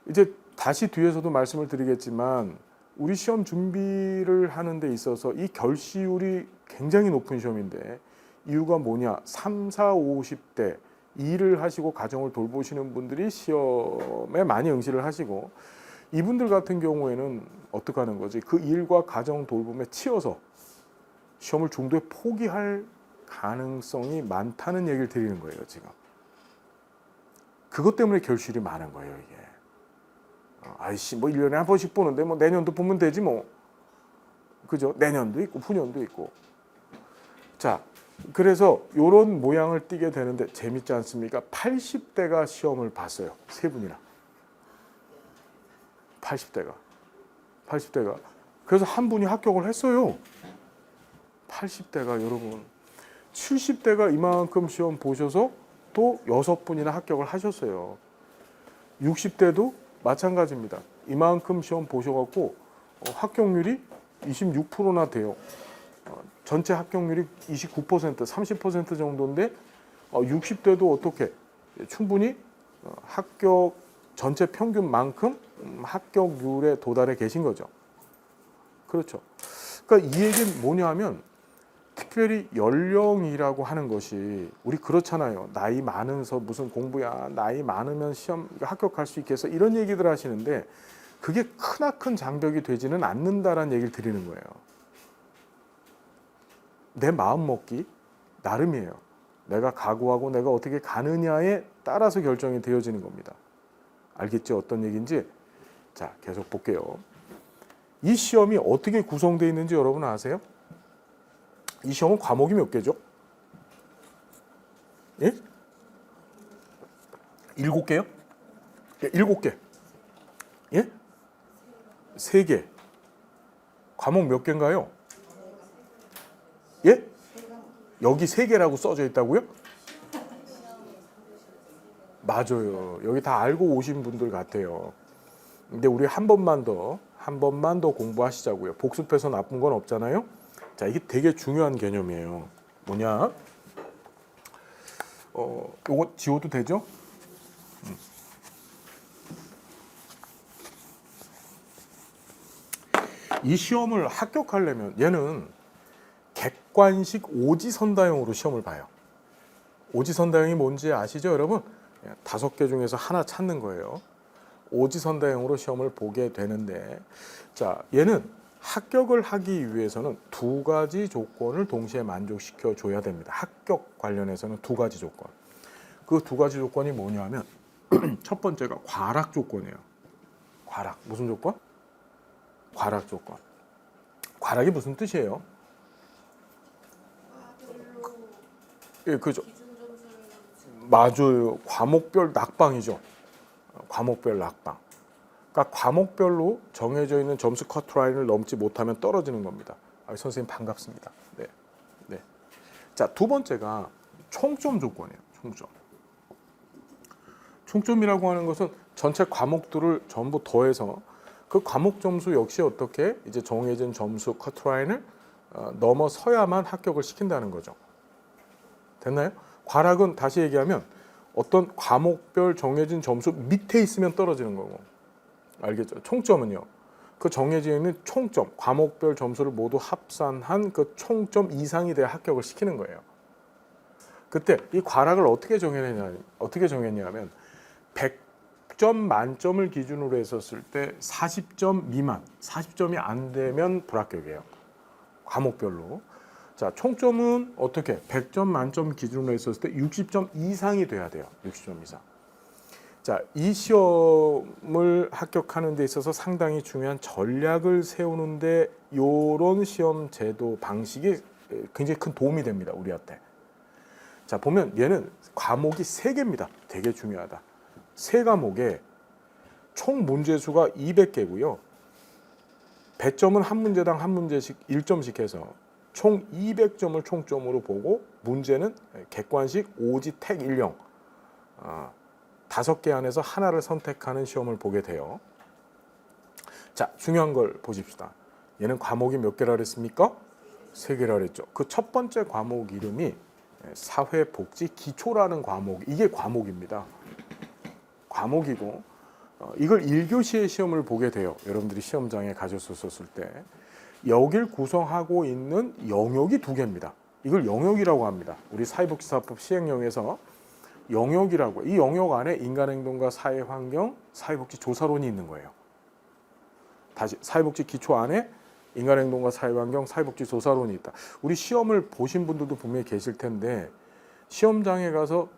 이제 다시 뒤에서도 말씀을 드리겠지만 우리 시험 준비를 하는 데 있어서 이 결시율이 굉장히 높은 시험인데 이유가 뭐냐? 3, 4, 50대 일을 하시고 가정을 돌보시는 분들이 시험에 많이 응시를 하시고 이분들 같은 경우에는 어떻게 하는 거지? 그 일과 가정 돌봄에 치여서 시험을 중도에 포기할 가능성이 많다는 얘기를 드리는 거예요, 지금. 그것 때문에 결실이 많은 거예요, 이게. 아이씨, 뭐 1년에 한 번씩 보는데 뭐 내년도 보면 되지 뭐. 그죠? 내년도 있고 후년도 있고. 자, 그래서 이런 모양을 띠게 되는데 재밌지 않습니까? 80대가 시험을 봤어요. 세 분이나. 80대가. 그래서 한 분이 합격을 했어요. 80대가 여러분. 70대가 이만큼 시험 보셔서 또 6분이나 합격을 하셨어요. 60대도 마찬가지입니다. 이만큼 시험 보셔갖고 합격률이 26%나 돼요. 전체 합격률이 29%, 30% 정도인데 60대도 어떻게 충분히 합격 전체 평균만큼 합격률에 도달해 계신 거죠. 그렇죠. 그러니까 이 얘기는 뭐냐 하면 특별히 연령이라고 하는 것이 우리 그렇잖아요. 나이 많으면서 무슨 공부야, 나이 많으면 시험 합격할 수 있겠어, 이런 얘기들 하시는데 그게 크나큰 장벽이 되지는 않는다라는 얘기를 드리는 거예요. 내 마음 먹기 나름이에요. 내가 각오하고 내가 어떻게 가느냐에 따라서 결정이 되어지는 겁니다. 알겠죠? 어떤 얘기인지. 자, 계속 볼게요. 이 시험이 어떻게 구성되어 있는지 여러분 아세요? 이 시험은 과목이 몇 개죠? 예? 7개요? 예, 7개. 예? 3개. 과목 몇 개인가요? 예? 여기 3개라고 써져 있다고요? 맞아요. 여기 다 알고 오신 분들 같아요. 근데 우리 한 번만 더 공부하시자고요. 복습해서 나쁜 건 없잖아요. 자, 이게 되게 중요한 개념이에요. 뭐냐? 요거 지워도 되죠? 이 시험을 합격하려면 얘는 객관식 오지선다형으로 시험을 봐요. 오지선다형이 뭔지 아시죠, 여러분? 5개 중에서 하나 찾는 거예요. 오지선다형으로 시험을 보게 되는데, 자, 얘는 합격을 하기 위해서는 2가지 조건을 동시에 만족시켜 줘야 됩니다. 합격 관련해서는 2가지 조건. 그 2가지 조건이 뭐냐면 첫 번째가 과락 조건이에요. 과락. 무슨 조건? 과락 조건. 과락이 무슨 뜻이에요? 예, 그죠. 맞아요. 과목별 낙방이죠. 과목별 낙방. 그러니까 과목별로 정해져 있는 점수 커트라인을 넘지 못하면 떨어지는 겁니다. 선생님 반갑습니다. 네, 네. 자, 2번째가 총점 조건이에요. 총점. 총점이라고 하는 것은 전체 과목들을 전부 더해서 그 과목 점수 역시 어떻게 이제 정해진 점수 커트라인을 넘어서야만 합격을 시킨다는 거죠. 됐나요? 과락은 다시 얘기하면 어떤 과목별 정해진 점수 밑에 있으면 떨어지는 거고, 알겠죠? 총점은요, 그 정해져 있는 총점, 과목별 점수를 모두 합산한 그 총점 이상이 돼야 합격을 시키는 거예요. 그때 이 과락을 어떻게 정했냐면 100점 만점을 기준으로 했었을 때 40점 미만, 40점이 안 되면 불합격이에요. 과목별로. 자, 총점은 어떻게? 100점 만점 기준으로 했었을 때 60점 이상이 돼야 돼요. 60점 이상. 자, 이 시험을 합격하는 데 있어서 상당히 중요한 전략을 세우는데 이런 시험 제도 방식이 굉장히 큰 도움이 됩니다. 우리한테. 자, 보면 얘는 과목이 3개입니다. 되게 중요하다. 3과목에 총 문제수가 200개고요. 배점은 한 문제당 한 문제씩 1점씩 해서 총 200점을 총점으로 보고 문제는 객관식 오지 택 1형 5개 안에서 하나를 선택하는 시험을 보게 돼요. 자, 중요한 걸 보십시다. 얘는 과목이 몇 개라 그랬습니까? 3개라 그랬죠. 그 첫 번째 과목 이름이 사회복지 기초라는 과목, 이게 과목입니다. 과목이고 이걸 1교시의 시험을 보게 돼요. 여러분들이 시험장에 가셨었을 때 여길 구성하고 있는 영역이 2개입니다. 이걸 영역이라고 합니다. 우리 사회복지사법 시행령에서 영역이라고, 이 영역 안에 인간행동과 사회환경, 사회복지조사론이 있는 거예요. 다시 사회복지 기초 안에 인간행동과 사회환경, 사회복지조사론이 있다. 우리 시험을 보신 분들도 분명히 계실 텐데 시험장에 가서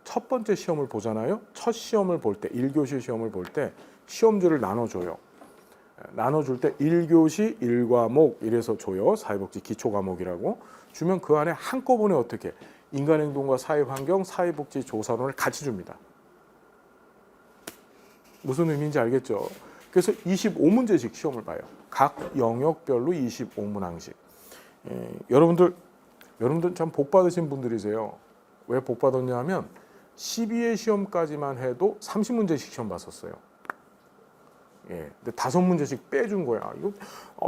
첫 번째 시험을 보잖아요. 첫 시험을 볼 때, 1교시 시험을 볼 때 시험지를 나눠줘요. 나눠줄 때 1교시 1과목 이래서 줘요. 사회복지 기초과목이라고. 주면 그 안에 한꺼번에 어떻게 인간행동과 사회환경, 사회복지조사론을 같이 줍니다. 무슨 의미인지 알겠죠? 그래서 25문제씩 시험을 봐요. 각 영역별로 25문항씩. 여러분들 참 복 받으신 분들이세요. 왜 복 받았냐 하면 12회 시험까지만 해도 30문제씩 시험 봤었어요. 예, 근데 5문제씩 빼준 거야. 이거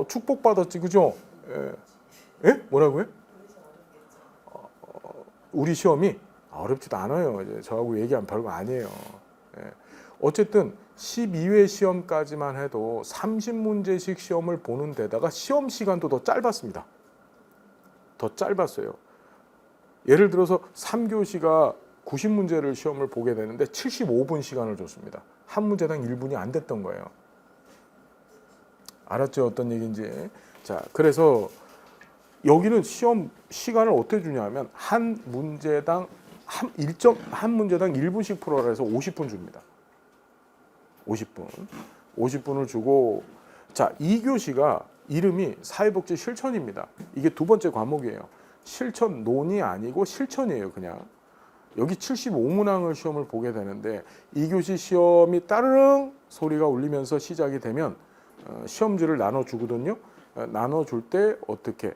축복 받았지, 그죠? 예? 뭐라고요? 우리 시험이 어렵지도 않아요. 이제 저하고 얘기하면 별거 아니에요. 예. 어쨌든 12회 시험까지만 해도 30문제씩 시험을 보는 데다가 시험 시간도 더 짧았습니다. 더 짧았어요. 예를 들어서 3교시가 90문제를 시험을 보게 되는데 75분 시간을 줬습니다. 한 문제당 1분이 안 됐던 거예요. 알았죠? 어떤 얘기인지. 자, 그래서 여기는 시험 시간을 어떻게 주냐면 한 문제당 한 1분씩 풀어라 해서 50분 줍니다. 50분을 주고, 자, 2교시가 이름이 사회복지 실천입니다. 이게 두 번째 과목이에요. 실천론이 아니고 실천이에요. 그냥 여기 75문항을 시험을 보게 되는데 2교시 시험이 따르릉 소리가 울리면서 시작이 되면 시험지를 나눠주거든요. 나눠줄 때 어떻게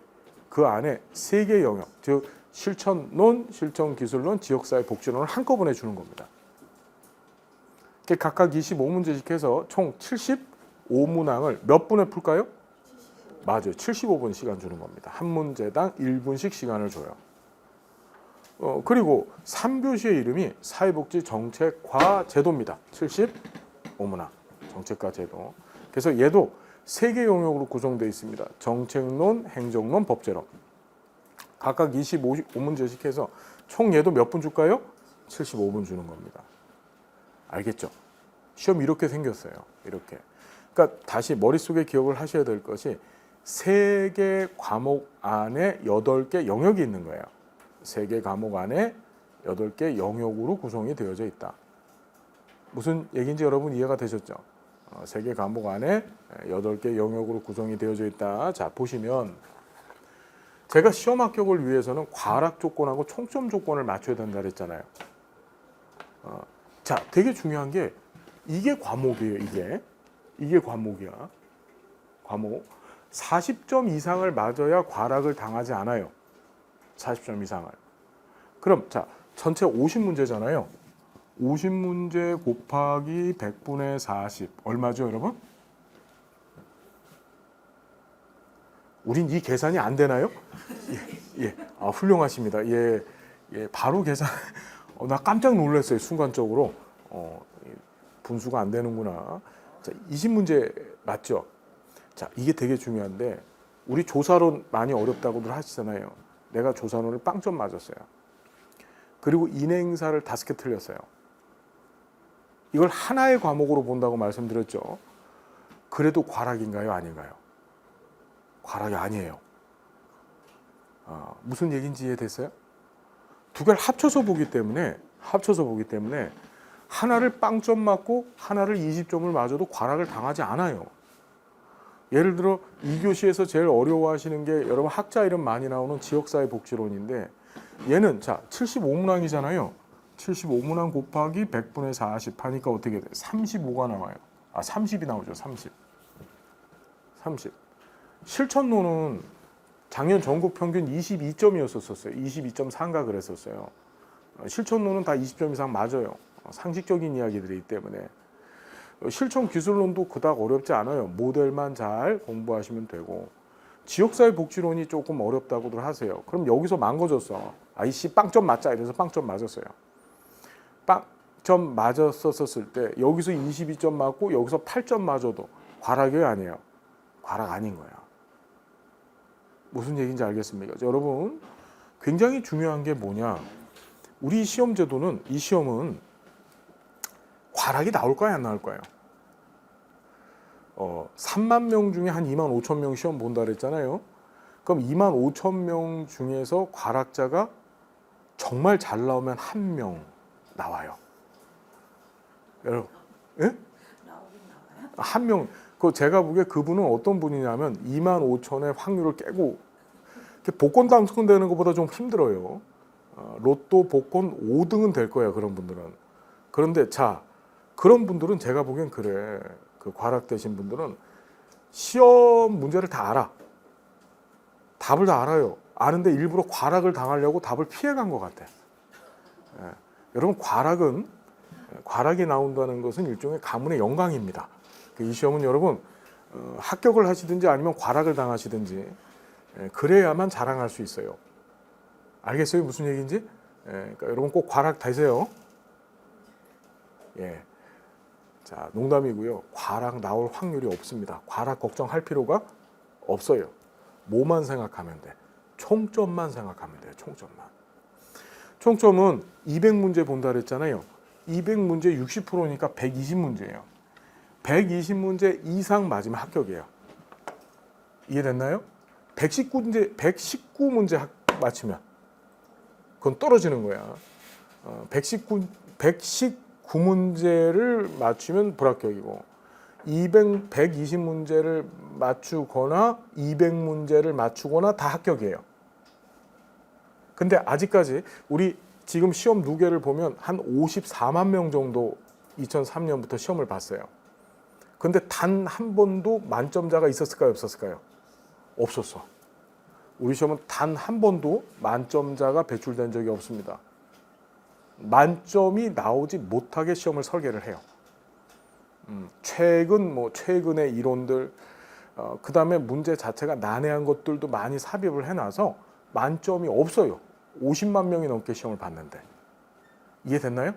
그 안에 3개 영역, 즉 실천론, 실천기술론, 지역사회 복지론을 한꺼번에 주는 겁니다. 각각 25문제씩 해서 총 75문항을 몇 분에 풀까요? 맞아요. 75분 시간 주는 겁니다. 한 문제당 1분씩 시간을 줘요. 그리고 3교시의 이름이 사회복지 정책과 제도입니다. 75문항 정책과 제도. 그래서 얘도 3개 영역으로 구성되어 있습니다. 정책론, 행정론, 법제론. 각각 25문제씩 해서 총 얘도 몇 분 줄까요? 75분 주는 겁니다. 알겠죠? 시험 이렇게 생겼어요. 이렇게. 그러니까 다시 머릿속에 기억을 하셔야 될 것이 3개 과목 안에 8개 영역이 있는 거예요. 3개 과목 안에 8개 영역으로 구성이 되어져 있다. 무슨 얘기인지 여러분 이해가 되셨죠? 3개 과목 안에 8개 영역으로 구성이 되어져 있다. 자, 보시면 제가 시험 합격을 위해서는 과락 조건하고 총점 조건을 맞춰야 된다 그랬잖아요. 자, 되게 중요한 게 이게 과목이에요. 이게 과목이야. 과목. 40점 이상을 맞아야 과락을 당하지 않아요. 40점 이상을. 그럼 자, 전체 50문제잖아요. 50문제 곱하기 100분의 40 얼마죠, 여러분? 우린 이 계산이 안 되나요? 예. 아, 훌륭하십니다. 예. 바로 계산. 나 깜짝 놀랐어요, 순간적으로. 분수가 안 되는구나. 자, 20문제 맞죠? 자, 이게 되게 중요한데 우리 조사론 많이 어렵다고들 하시잖아요. 내가 조사론을 빵점 맞았어요. 그리고 인행사를 5개 틀렸어요. 이걸 하나의 과목으로 본다고 말씀드렸죠. 그래도 과락인가요? 아닌가요? 과락이 아니에요. 무슨 얘기인지 이해됐어요? 두 개를 합쳐서 보기 때문에 하나를 빵점 맞고 하나를 20점을 맞아도 과락을 당하지 않아요. 예를 들어 2교시에서 제일 어려워하시는 게 여러분 학자 이름 많이 나오는 지역사회 복지론인데 얘는 자 75문항이잖아요. 75문항 곱하기 100분의 40 하니까 어떻게 돼? 35가 나와요. 30이 나오죠. 30. 실천론은 작년 전국 평균 22점이었었어요. 22.3가 그랬었어요. 실천론은 다 20점 이상 맞아요. 상식적인 이야기들이기 때문에. 실천 기술론도 그닥 어렵지 않아요. 모델만 잘 공부하시면 되고. 지역사회 복지론이 조금 어렵다고들 하세요. 그럼 여기서 망가졌어. 아이씨 빵점 맞자 이래서 빵점 맞았어요. 빵점 맞았었을 때 여기서 22점 맞고 여기서 8점 맞아도 과락이 아니에요. 과락 아닌 거야. 무슨 얘기인지 알겠습니까? 여러분 굉장히 중요한 게 뭐냐. 우리 시험 제도는 이 시험은 과락이 나올 거야 안 나올 거예요? 3만 명 중에 한 2만 5천 명 시험 본다 그랬잖아요. 그럼 2만 5천 명 중에서 과락자가 정말 잘 나오면 1명 나와요. 여러분, 예? 나오긴 나와요? 한 명. 그 제가 보기에 그분은 어떤 분이냐면 2만 5천의 확률을 깨고 복권 당첨되는 것보다 좀 힘들어요. 로또 복권 5등은 될 거야 그런 분들은. 그런데 자 그런 분들은 제가 보기엔 그래. 그 과락되신 분들은 시험 문제를 다 알아. 답을 다 알아요. 아는데 일부러 과락을 당하려고 답을 피해간 것 같아. 여러분 과락이 나온다는 것은 일종의 가문의 영광입니다. 이 시험은 여러분 합격을 하시든지 아니면 과락을 당하시든지 그래야만 자랑할 수 있어요. 알겠어요? 무슨 얘기인지? 그러니까 여러분 꼭 과락 되세요. 예. 자, 농담이고요. 과락 나올 확률이 없습니다. 과락 걱정할 필요가 없어요. 뭐만 생각하면 돼. 총점만 생각하면 돼요. 총점만. 총점은 200문제 본다 그랬잖아요. 200문제 60%니까 120문제예요. 120문제 이상 맞으면 합격이에요. 이해됐나요? 119문제 맞추면 그건 떨어지는 거야. 119문제를 맞추면 불합격이고 120문제를 맞추거나 200문제를 맞추거나 다 합격이에요. 근데 아직까지 우리 지금 시험 누계를 보면 한 54만 명 정도 2003년부터 시험을 봤어요. 근데 단 한 번도 만점자가 있었을까요? 없었을까요? 없었어. 우리 시험은 단 한 번도 만점자가 배출된 적이 없습니다. 만점이 나오지 못하게 시험을 설계를 해요. 최근의 이론들, 그 다음에 문제 자체가 난해한 것들도 많이 삽입을 해놔서 만점이 없어요. 50만 명이 넘게 시험을 봤는데. 이해됐나요?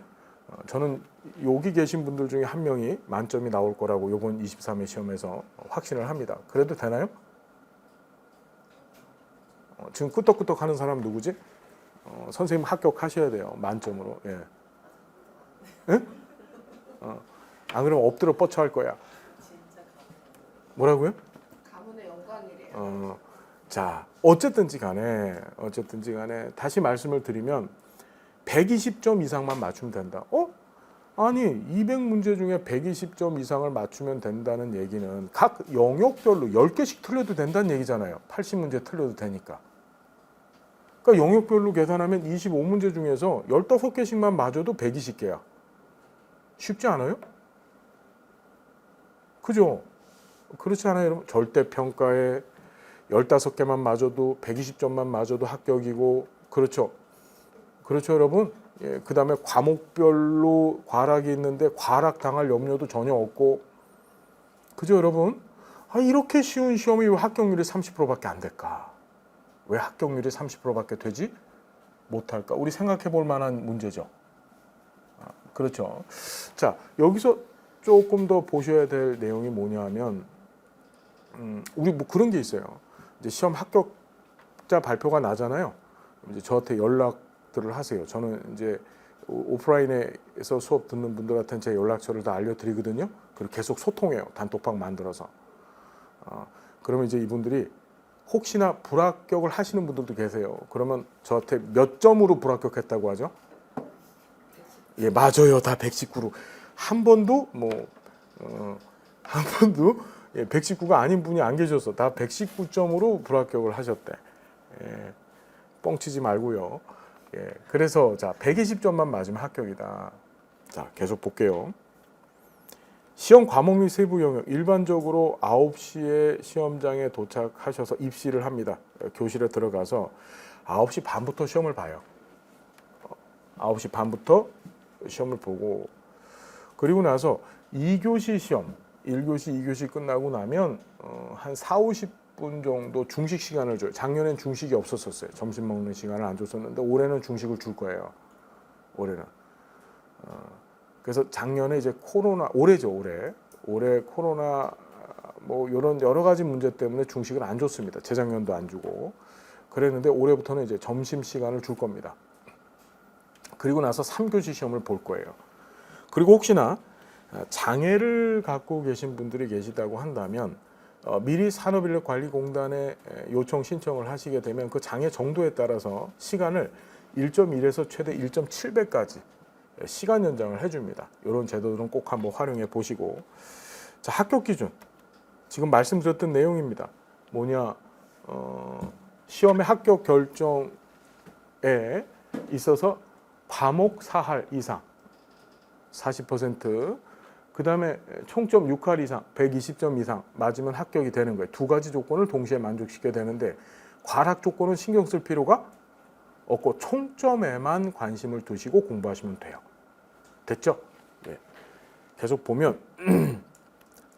저는 여기 계신 분들 중에 한 명이 만점이 나올 거라고 이번 23회 시험에서 확신을 합니다. 그래도 되나요? 지금 끄떡끄떡 하는 사람 누구지? 선생님 합격하셔야 돼요. 만점으로. 예. 예? 안 그러면 엎드려 뻗쳐 할 거야. 뭐라고요? 가문의 영광이래요. 자, 어쨌든지 간에 다시 말씀을 드리면 120점 이상만 맞추면 된다. 아니 200문제 중에 120점 이상을 맞추면 된다는 얘기는 각 영역별로 10개씩 틀려도 된다는 얘기잖아요. 80문제 틀려도 되니까. 그러니까 영역별로 계산하면 25문제 중에서 15개씩만 맞아도 120개야. 쉽지 않아요? 그죠? 그렇지 않아요, 여러분? 절대평가에 15개만 맞아도 120점만 맞아도 합격이고, 그렇죠? 그렇죠, 여러분? 예, 그 다음에 과목별로 과락이 있는데 과락 당할 염려도 전혀 없고, 그죠, 여러분? 이렇게 쉬운 시험이 왜 합격률이 30%밖에 안 될까? 왜 합격률이 30%밖에 되지 못할까? 우리 생각해 볼 만한 문제죠. 그렇죠. 자, 여기서 조금 더 보셔야 될 내용이 뭐냐면, 우리 뭐 그런 게 있어요. 이제 시험 합격자 발표가 나잖아요. 이제 저한테 연락들을 하세요. 저는 이제 오프라인에서 수업 듣는 분들한테는 제 연락처를 다 알려드리거든요. 그리고 계속 소통해요. 단톡방 만들어서. 그러면 이제 이분들이 혹시나 불합격을 하시는 분들도 계세요. 그러면 저한테 몇 점으로 불합격했다고 하죠? 예, 맞아요. 다 119로. 한 번도 한 번도 119가 아닌 분이 안 계셨어. 다 119점으로 불합격을 하셨대. 예, 뻥치지 말고요. 예, 그래서 자 120점만 맞으면 합격이다. 자, 계속 볼게요. 시험 과목 및 세부 영역 일반적으로 9시에 시험장에 도착하셔서 입시를 합니다. 교실에 들어가서 9시 반부터 시험을 봐요. 9시 반부터 시험을 보고, 그리고 나서 2교시 시험 1교시, 2교시 끝나고 나면 한 4, 50분 정도 중식 시간을 줘요. 작년엔 중식이 없었어요. 점심 먹는 시간을 안 줬었는데 올해는 중식을 줄 거예요. 올해는. 그래서 작년에 이제 올해죠, 올해 코로나 뭐 이런 여러 가지 문제 때문에 중식을 안 줬습니다. 재작년도 안 주고 그랬는데 올해부터는 이제 점심 시간을 줄 겁니다. 그리고 나서 3교시 시험을 볼 거예요. 그리고 혹시나 장애를 갖고 계신 분들이 계시다고 한다면 미리 산업인력관리공단에 요청 신청을 하시게 되면 그 장애 정도에 따라서 시간을 1.1에서 최대 1.7배까지 시간 연장을 해줍니다. 이런 제도들은 꼭 한번 활용해 보시고, 자, 합격 기준 지금 말씀드렸던 내용입니다. 뭐냐, 시험의 합격 결정에 있어서 과목 4할 이상 40%, 그 다음에 총점 6할 이상 120점 이상 맞으면 합격이 되는 거예요. 두 가지 조건을 동시에 만족시켜야 되는데 과락 조건은 신경 쓸 필요가 없고 총점에만 관심을 두시고 공부하시면 돼요. 됐죠? 네. 계속 보면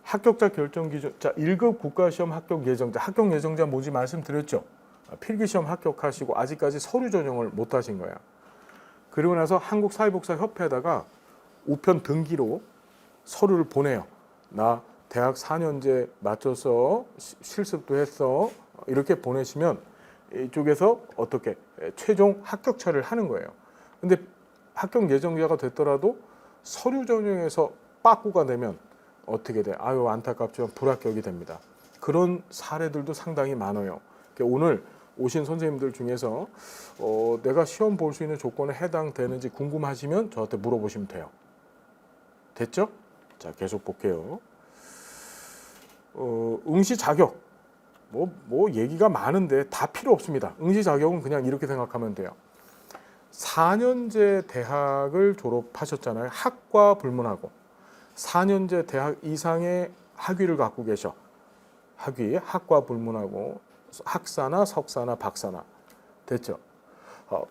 합격자 결정 기준, 자, 1급 국가시험 합격 예정자, 합격 예정자 뭔지 말씀드렸죠? 필기시험 합격하시고 아직까지 서류 전형을 못 하신 거야. 그리고 나서 한국사회복지협회에다가 우편 등기로 서류를 보내요. 나 대학 4년제 맞춰서 실습도 했어. 이렇게 보내시면 이쪽에서 어떻게 최종 합격처리를 하는 거예요. 근데 합격 예정자가 됐더라도 서류 전형에서 빠꾸가 되면 어떻게 돼? 아유, 안타깝지만 불합격이 됩니다. 그런 사례들도 상당히 많아요. 그러니까 오늘 오신 선생님들 중에서 내가 시험 볼 수 있는 조건에 해당되는지 궁금하시면 저한테 물어보시면 돼요. 됐죠? 자, 계속 볼게요. 응시 자격. 뭐 얘기가 많은데 다 필요 없습니다. 응시 자격은 그냥 이렇게 생각하면 돼요. 4년제 대학을 졸업하셨잖아요. 학과 불문하고 4년제 대학 이상의 학위를 갖고 계셔. 학위, 학과 불문하고 학사나 석사나 박사나. 됐죠?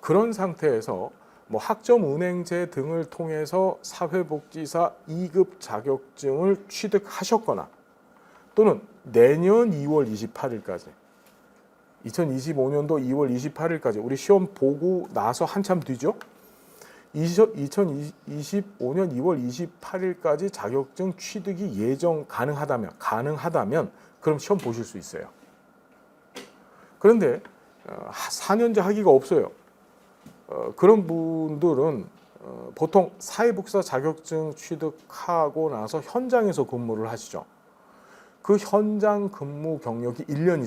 그런 상태에서 뭐 학점은행제 등을 통해서 사회복지사 2급 자격증을 취득하셨거나 또는 내년 2월 28일까지 2025년도 2월 28일까지 우리 시험 보고 나서 한참 뒤죠. 2025년 2월 28일까지 자격증 취득이 예정 가능하다면 그럼 시험 보실 수 있어요. 그런데 4년제 학위가 없어요. 그런 분들은 보통 사회복지사 자격증 취득하고 나서 현장에서 근무를 하시죠. 그 현장 근무 경력이 1년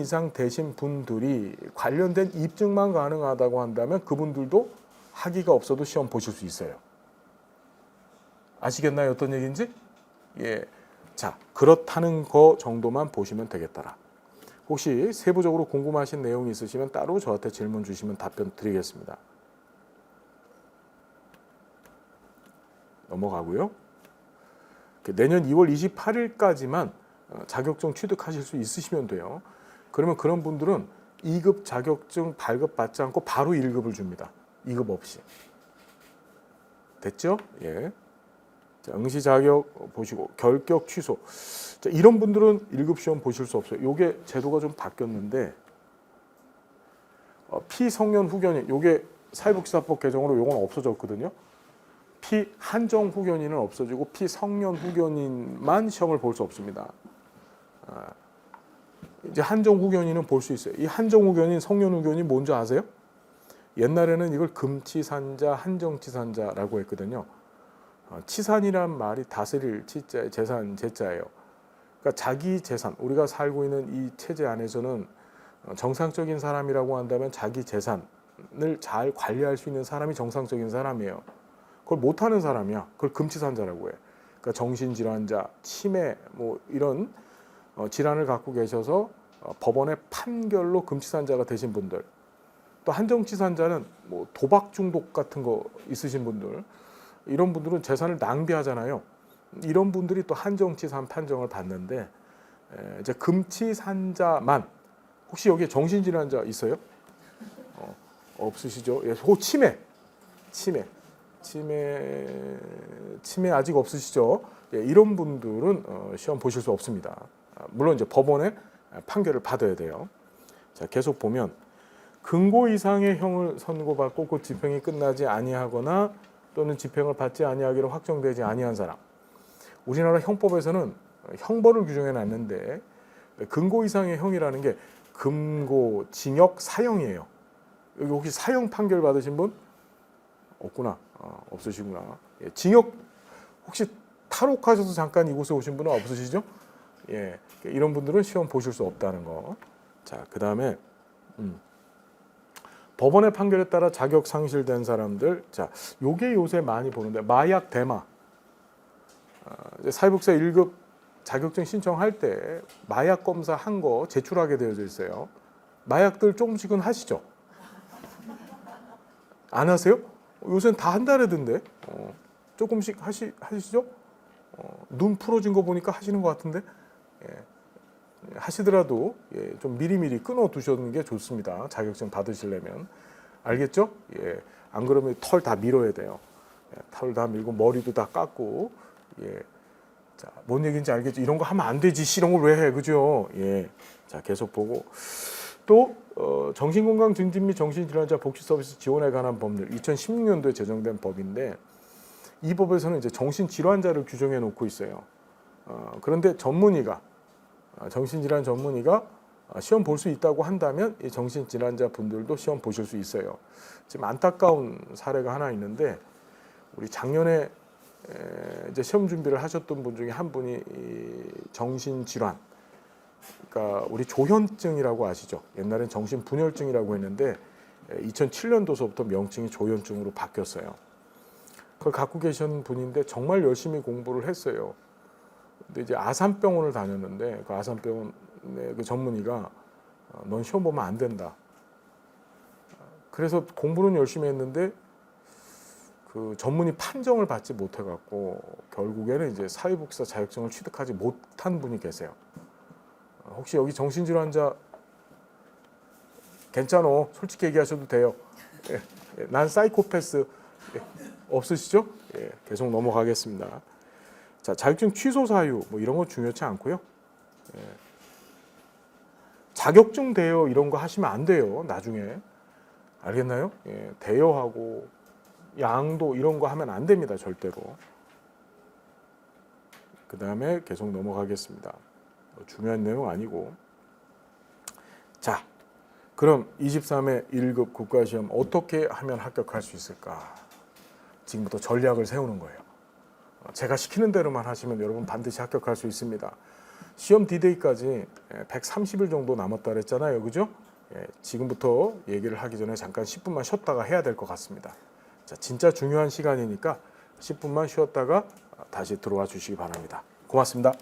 이상 되신 분들이 관련된 입증만 가능하다고 한다면 그분들도 학위가 없어도 시험 보실 수 있어요. 아시겠나요? 어떤 얘기인지? 예. 자, 그렇다는 거 정도만 보시면 되겠더라. 혹시 세부적으로 궁금하신 내용이 있으시면 따로 저한테 질문 주시면 답변 드리겠습니다. 넘어가고요. 내년 2월 28일까지만 자격증 취득하실 수 있으시면 돼요. 그러면 그런 분들은 2급 자격증 발급받지 않고 바로 1급을 줍니다. 2급 없이. 됐죠? 예. 자, 응시 자격 보시고 결격 취소. 자, 이런 분들은 1급 시험 보실 수 없어요. 요게 제도가 좀 바뀌었는데 피성년 후견인 요게 사회복지사법 개정으로 요건 없어졌거든요. 피한정 후견인은 없어지고 피성년 후견인만 시험을 볼 수 없습니다. 이제 한정 후견인은 볼 수 있어요. 이 한정 후견인, 성년 후견인 뭔지 아세요? 옛날에는 이걸 금치산자, 한정치산자라고 했거든요. 치산이란 말이 다스릴 치자에 재산 제자예요. 그러니까 자기 재산, 우리가 살고 있는 이 체제 안에서는 정상적인 사람이라고 한다면 자기 재산을 잘 관리할 수 있는 사람이 정상적인 사람이에요. 그걸 못하는 사람이야. 그걸 금치산자라고 해. 그러니까 정신질환자, 치매 뭐 이런 질환을 갖고 계셔서 법원의 판결로 금치산자가 되신 분들, 또 한정치산자는 뭐 도박 중독 같은 거 있으신 분들, 이런 분들은 재산을 낭비하잖아요. 이런 분들이 또 한정치산 판정을 받는데 이제 금치산자만, 혹시 여기에 정신질환자 있어요? 없으시죠? 예, 치매 아직 없으시죠? 예, 이런 분들은 시험 보실 수 없습니다. 물론 이제 법원의 판결을 받아야 돼요. 자, 계속 보면 금고 이상의 형을 선고받고 그 집행이 끝나지 아니하거나 또는 집행을 받지 아니하기로 확정되지 아니한 사람. 우리나라 형법에서는 형벌을 규정해 놨는데 금고 이상의 형이라는 게 금고, 징역, 사형이에요. 여기 혹시 사형 판결 받으신 분? 없구나. 없으시구나. 예, 징역 혹시 탈옥하셔서 잠깐 이곳에 오신 분은 없으시죠? 예, 이런 분들은 시험 보실 수 없다는 거. 자, 그 다음에 법원의 판결에 따라 자격 상실된 사람들. 자, 요게 요새 많이 보는데 마약 대마. 사회복지사 1급 자격증 신청할 때 마약 검사 한 거 제출하게 되어져 있어요. 마약들 조금씩은 하시죠? 안 하세요? 요새는 다 한다래던데. 조금씩 하시죠? 눈 풀어진 거 보니까 하시는 것 같은데. 예. 하시더라도 예, 좀 미리미리 끊어 두시는 게 좋습니다. 자격증 받으시려면. 알겠죠? 예. 안 그러면 털 다 밀어야 돼요. 예, 털 다 밀고 머리도 다 깎고. 예. 자, 뭔 얘기인지 알겠죠? 이런 거 하면 안 되지. 이런 걸 왜 해? 그죠? 예. 자, 계속 보고. 또 정신건강 증진 및 정신질환자 복지 서비스 지원에 관한 법률 2016년도에 제정된 법인데 이 법에서는 이제 정신질환자를 규정해 놓고 있어요. 그런데 전문의가 정신질환 전문의가 시험 볼 수 있다고 한다면 이 정신질환자 분들도 시험 보실 수 있어요. 지금 안타까운 사례가 하나 있는데 우리 작년에 이제 시험 준비를 하셨던 분 중에 한 분이 이 정신질환, 그러니까 우리 조현증이라고 아시죠? 옛날엔 정신분열증이라고 했는데 2007년도서부터 명칭이 조현증으로 바뀌었어요. 그걸 갖고 계신 분인데 정말 열심히 공부를 했어요. 근데 이제 아산병원을 다녔는데 그 아산병원의 그 전문의가 넌 시험 보면 안 된다. 그래서 공부는 열심히 했는데 그 전문의 판정을 받지 못해 갖고 결국에는 이제 사회복지사 자격증을 취득하지 못한 분이 계세요. 혹시 여기 정신질환자 괜찮어, 솔직히 얘기하셔도 돼요. 예, 난 사이코패스 없으시죠? 예, 계속 넘어가겠습니다. 자, 자격증 취소 사유 뭐 이런 거 중요치 않고요. 예. 자격증 대여 이런 거 하시면 안 돼요. 나중에 알겠나요? 예, 대여하고 양도 이런 거 하면 안 됩니다. 절대로. 그 다음에 계속 넘어가겠습니다. 중요한 내용 아니고. 자, 그럼 23회 1급 국가시험 어떻게 하면 합격할 수 있을까? 지금부터 전략을 세우는 거예요. 제가 시키는 대로만 하시면 여러분 반드시 합격할 수 있습니다. 시험 D-Day까지 130일 정도 남았다 그랬잖아요. 그죠? 지금부터 얘기를 하기 전에 잠깐 10분만 쉬었다가 해야 될 것 같습니다. 자, 진짜 중요한 시간이니까 10분만 쉬었다가 다시 들어와 주시기 바랍니다. 고맙습니다.